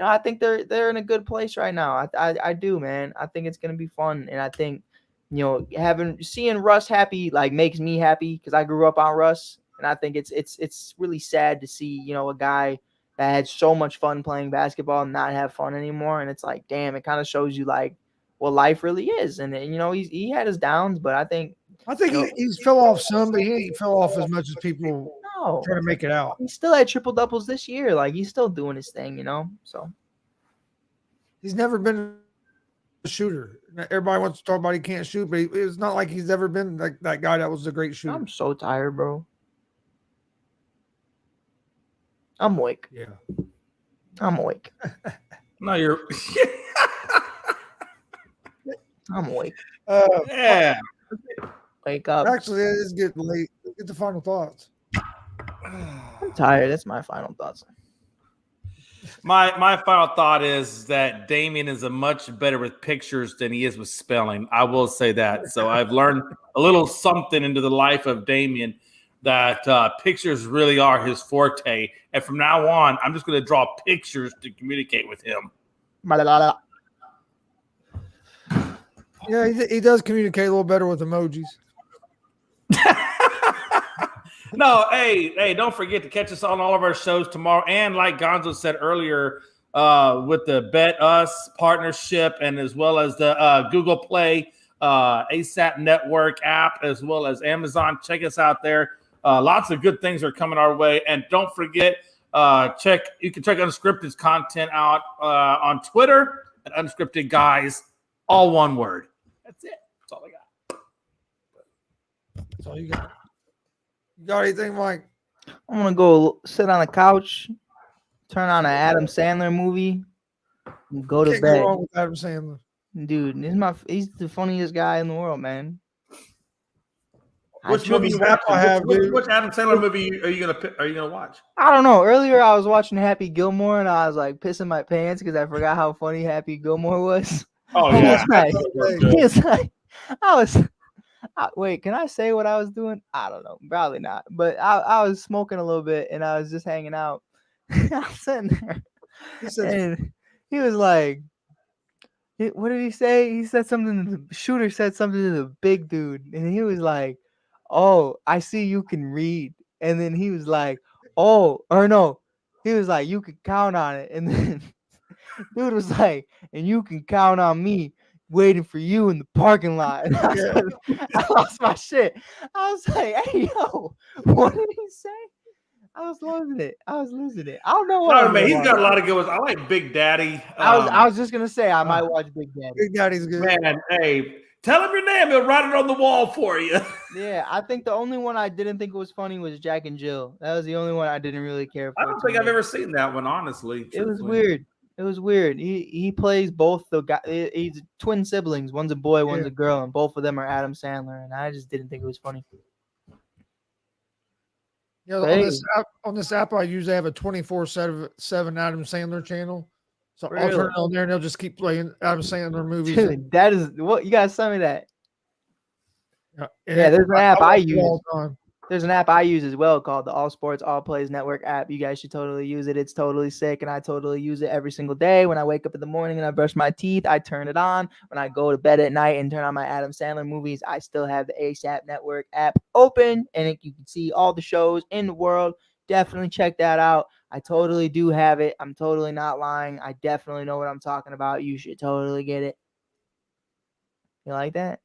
I think they're in a good place right now. I do, man. I think it's gonna be fun, and I think seeing Russ happy like makes me happy because I grew up on Russ, and I think it's really sad to see a guy that had so much fun playing basketball and not have fun anymore. And it's like, damn, it kind of shows you like what life really is. And he had his downs, but I think he's fell off some, but he ain't fell off as much as people trying to make it out. He still had triple doubles this year. Like he's still doing his thing, So he's never been a shooter. Everybody wants to talk about he can't shoot, but it's not like he's ever been like that guy that was a great shooter. I'm so tired, bro. I'm awake. Yeah. I'm awake. No, you're I'm awake. yeah. Wake up. Actually, it is getting late. Get the final thoughts. I'm tired. That's my final thoughts. My final thought is that Damien is much better with pictures than he is with spelling. I will say that. So I've learned a little something into the life of Damien that pictures really are his forte. And from now on, I'm just going to draw pictures to communicate with him. Yeah, he does communicate a little better with emojis. No, hey, don't forget to catch us on all of our shows tomorrow. And like Gonzo said earlier, with the Bet Us partnership and as well as the Google Play ASAP Network app, as well as Amazon. Check us out there. Lots of good things are coming our way. And don't forget, you can check Unscripted's content out on Twitter at Unscripted Guys, all one word. That's it. That's all I got. That's all you got. You got anything, Mike? I'm gonna go sit on the couch, turn on an Adam Sandler movie, and go to Can't bed. go wrong with Adam Sandler. Dude, he's the funniest guy in the world, man. Which movie app I have, dude? Which Adam Sandler movie are you gonna watch? I don't know. Earlier I was watching Happy Gilmore and I was like pissing my pants because I forgot how funny Happy Gilmore was. Oh He yeah, was like, wait, can I say what I was doing? I don't know, probably not. But I was smoking a little bit and I was just hanging out. I was sitting there, and he was like, "What did he say?" He said something. The shooter said something to the big dude, and he was like, "Oh, I see you can read." And then he was like, "Oh, or no," he was like, "You can count on it." And then dude was like, "And you can count on me waiting for you in the parking lot." And I lost my shit. I was like, "Hey, yo, what did he say?" I was losing it. I don't know what. Oh man, he's got a lot of good ones. I like Big Daddy. I was just gonna say I might watch Big Daddy. Big Daddy's good. Man, hey, tell him your name. He'll write it on the wall for you. Yeah, I think the only one I didn't think was funny was Jack and Jill. That was the only one I didn't really care for. I don't think I've ever seen that one, honestly. It was weird. He plays both the guy. He's twin siblings. One's a boy, one's a girl, and both of them are Adam Sandler. And I just didn't think it was funny. You know, on this app I use, they have a 24/7 Adam Sandler channel. So I'll turn it on there and they'll just keep playing Adam Sandler movies. Dude, that is what you guys send me that. Yeah, there's an app I use. There's an app I use as well called the All Sports All Plays Network app. You guys should totally use it. It's totally sick, and I totally use it every single day. When I wake up in the morning and I brush my teeth, I turn it on. When I go to bed at night and turn on my Adam Sandler movies, I still have the ASAP Network app open, and you can see all the shows in the world. Definitely check that out. I totally do have it. I'm totally not lying. I definitely know what I'm talking about. You should totally get it. You like that?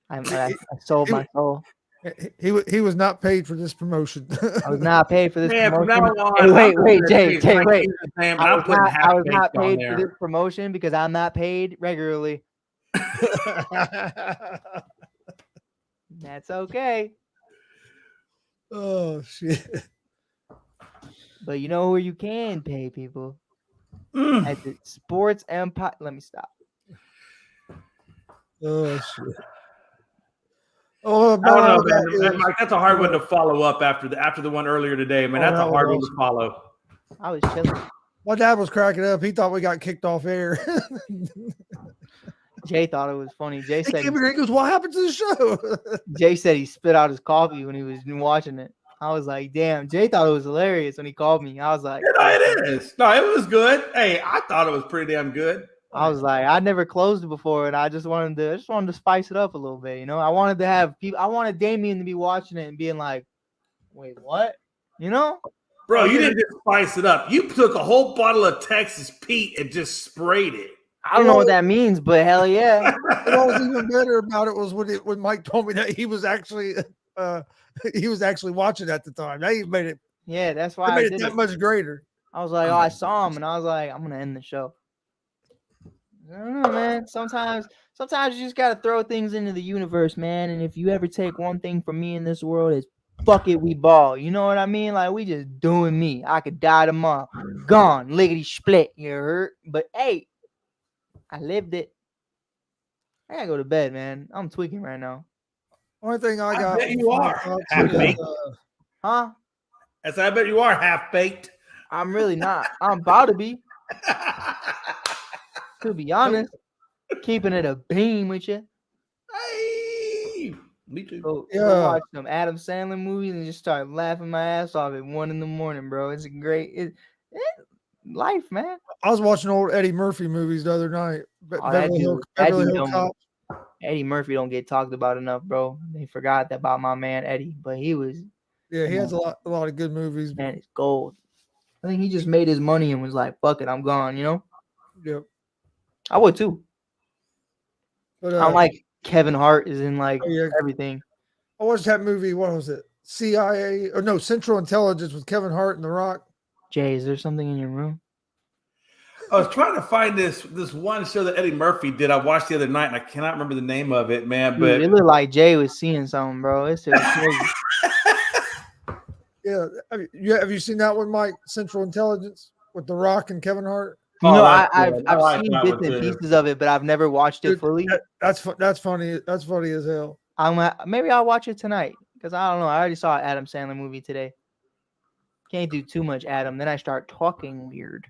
I sold my soul. He was not paid for this promotion. I was not paid for this promotion. Hey, wait, Jay, wait. I was not paid for this promotion because I'm not paid regularly. That's okay. Oh shit! But you know where you can pay people at the Sports Empire. Let me stop. Oh shit! Oh, I don't know, man. Mike, that's a hard one to follow up after the one earlier today, man. That's a hard one to follow. I was chilling. My dad was cracking up. He thought we got kicked off air. Jay thought it was funny. Jay said, he goes, "What happened to the show?" Jay said he spit out his coffee when he was watching it. I was like, damn. Jay thought it was hilarious when he called me. I was like, no, it is. No, it was good. Hey, I thought it was pretty damn good. I was like, I never closed it before, and I just wanted to spice it up a little bit, you know. I wanted to have people. I wanted Damien to be watching it and being like, "Wait, what?" You know, bro. You didn't just spice it up. You took a whole bottle of Texas Pete and just sprayed it. I don't know what that means, but hell yeah. What was even better about it was when Mike told me that he was actually watching at the time. Now you made it. Yeah, that's why I made it that much greater. I was like, I saw him, and I was like, I'm gonna end the show. I don't know, man. Sometimes you just gotta throw things into the universe, man. And if you ever take one thing from me in this world, it's fuck it, we ball. You know what I mean? Like, we just doing me. I could die tomorrow. Gone. Lickety split. You hurt? But hey, I lived it. I gotta go to bed, man. I'm tweaking right now. Only thing I got. Bet you are half-baked. Huh? As I bet you are half-baked. I'm really not. I'm about to be. To be honest, keeping it a beam with you. Hey, me too. Go watch some Adam Sandler movies and just start laughing my ass off at 1 a.m, bro. It's a great life, man. I was watching old Eddie Murphy movies the other night. That dude Eddie Murphy don't get talked about enough, bro. They forgot about my man Eddie, but he was. Yeah, he has a lot of good movies. Man, it's gold. I think he just made his money and was like, "Fuck it, I'm gone." You know. Yep. I would too. But I'm like Kevin Hart is in like everything. I watched that movie. What was it? CIA or no? Central Intelligence with Kevin Hart and The Rock. Jay, is there something in your room? I was trying to find this one show that Eddie Murphy did. I watched the other night, and I cannot remember the name of it, man. Dude, But it looked like Jay was seeing something, bro. It's just crazy. Yeah, have you seen that one, Mike? Central Intelligence with The Rock and Kevin Hart. You know, that's I've good. I like seen that bits one, and too. pieces of it, but I've never watched it Dude, fully. That's funny. That's funny as hell. Maybe I'll watch it tonight because I don't know. I already saw an Adam Sandler movie today. Can't do too much Adam. Then I start talking weird.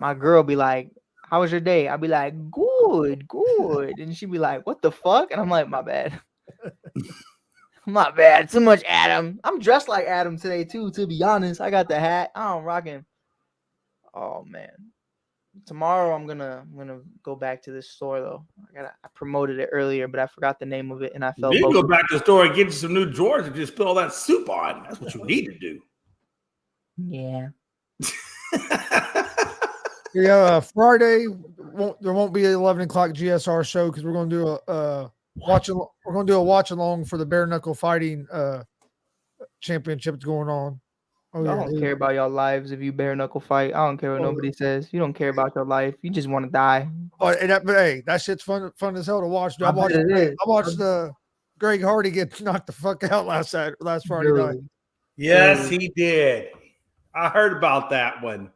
My girl be like, "How was your day?" I'll be like, "Good, good," and she'd be like, "What the fuck?" And I'm like, "My bad." My bad. Too much Adam. I'm dressed like Adam today too. To be honest, I got the hat. I'm rocking. Oh man. Tomorrow I'm gonna go back to this store though. I promoted it earlier, but I forgot the name of it, and I felt You go back to the store and get you some new drawers and just put all that soup on. That's what you need to do. Yeah. Yeah, Friday there won't be an 11 o'clock GSR show because we're going to do a watch along for the bare knuckle fighting championship that's going on. I don't care about y'all lives if you bare knuckle fight. I don't care what nobody says. You don't care about your life. You just want to die. But hey, that shit's fun as hell to watch. Dude. I watched Greg Hardy get knocked the fuck out last Friday night. Yes, he did. I heard about that one.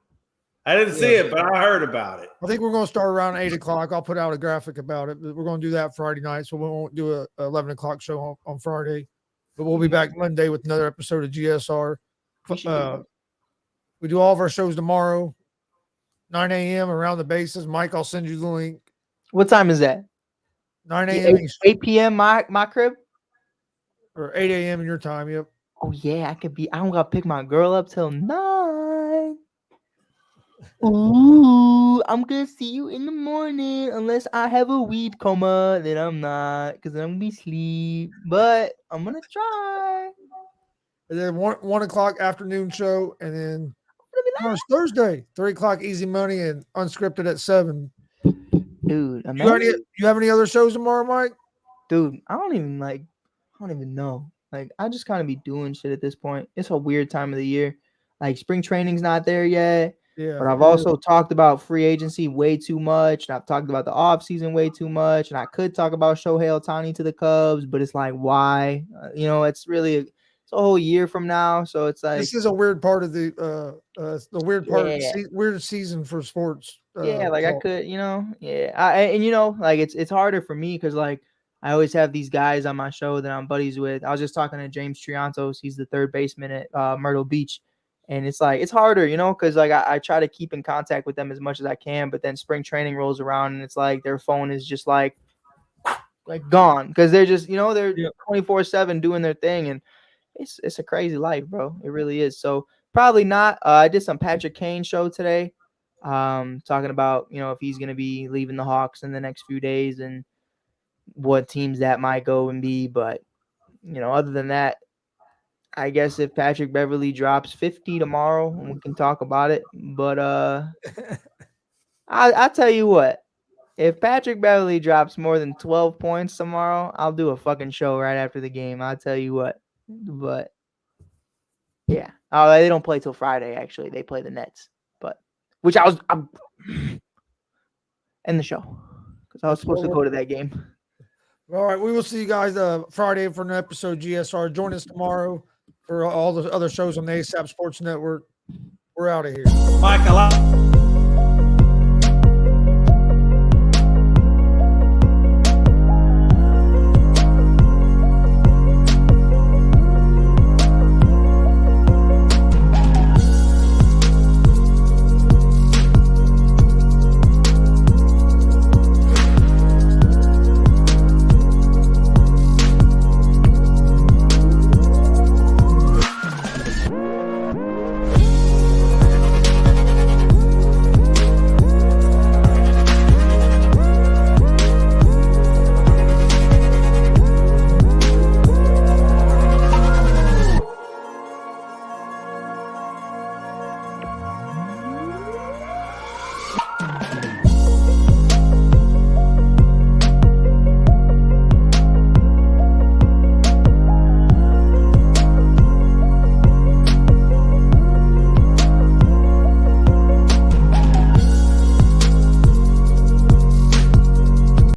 I didn't see it, but I heard about it. I think we're going to start around 8 o'clock. I'll put out a graphic about it. But we're going to do that Friday night, so we won't do a 11 o'clock show on Friday. But we'll be back Monday with another episode of GSR. We do all of our shows tomorrow, 9 a.m. around the bases. Mike, I'll send you the link. What time is that? 9 a.m. 8 p.m. my crib? Or 8 a.m. in your time, yep. Oh, yeah, I don't got to pick my girl up till 9. Ooh, I'm going to see you in the morning unless I have a weed coma. Then I'm not because I'm going to be asleep. But I'm going to try. And then 1 o'clock afternoon show. And then it's Thursday, 3 o'clock easy money and unscripted at 7. Dude, you have any other shows tomorrow, Mike? Dude, I don't even know. Like, I just kind of be doing shit at this point. It's a weird time of the year. Like, spring training's not there yet. Yeah. But I've also talked about free agency way too much. And I've talked about the offseason way too much. And I could talk about Shohei Ohtani to the Cubs, but it's like, why? It's really it's a whole year from now. So it's like, this is a weird part of the weird part of weird season for sports. I could, like it's harder for me because like I always have these guys on my show that I'm buddies with. I was just talking to James Triantos. He's the third baseman at Myrtle Beach. And it's like, it's harder, because like I try to keep in contact with them as much as I can, but then spring training rolls around and it's like their phone is just like gone because they're just, they're 24/7 doing their thing. And it's a crazy life, bro. It really is. So probably not. I did some Patrick Kane show today, talking about, if he's going to be leaving the Hawks in the next few days and what teams that might go and be. But, other than that, I guess if Patrick Beverley drops 50 tomorrow, we can talk about it. But I'll tell you what, if Patrick Beverley drops more than 12 points tomorrow, I'll do a fucking show right after the game. I'll tell you what. But yeah, they don't play till Friday. Actually, they play the Nets. But I'm end the show because I was supposed to go to that game. All right, we will see you guys Friday for an episode of GSR. Join us tomorrow for all the other shows on the ASAP Sports Network. We're out of here. Mike,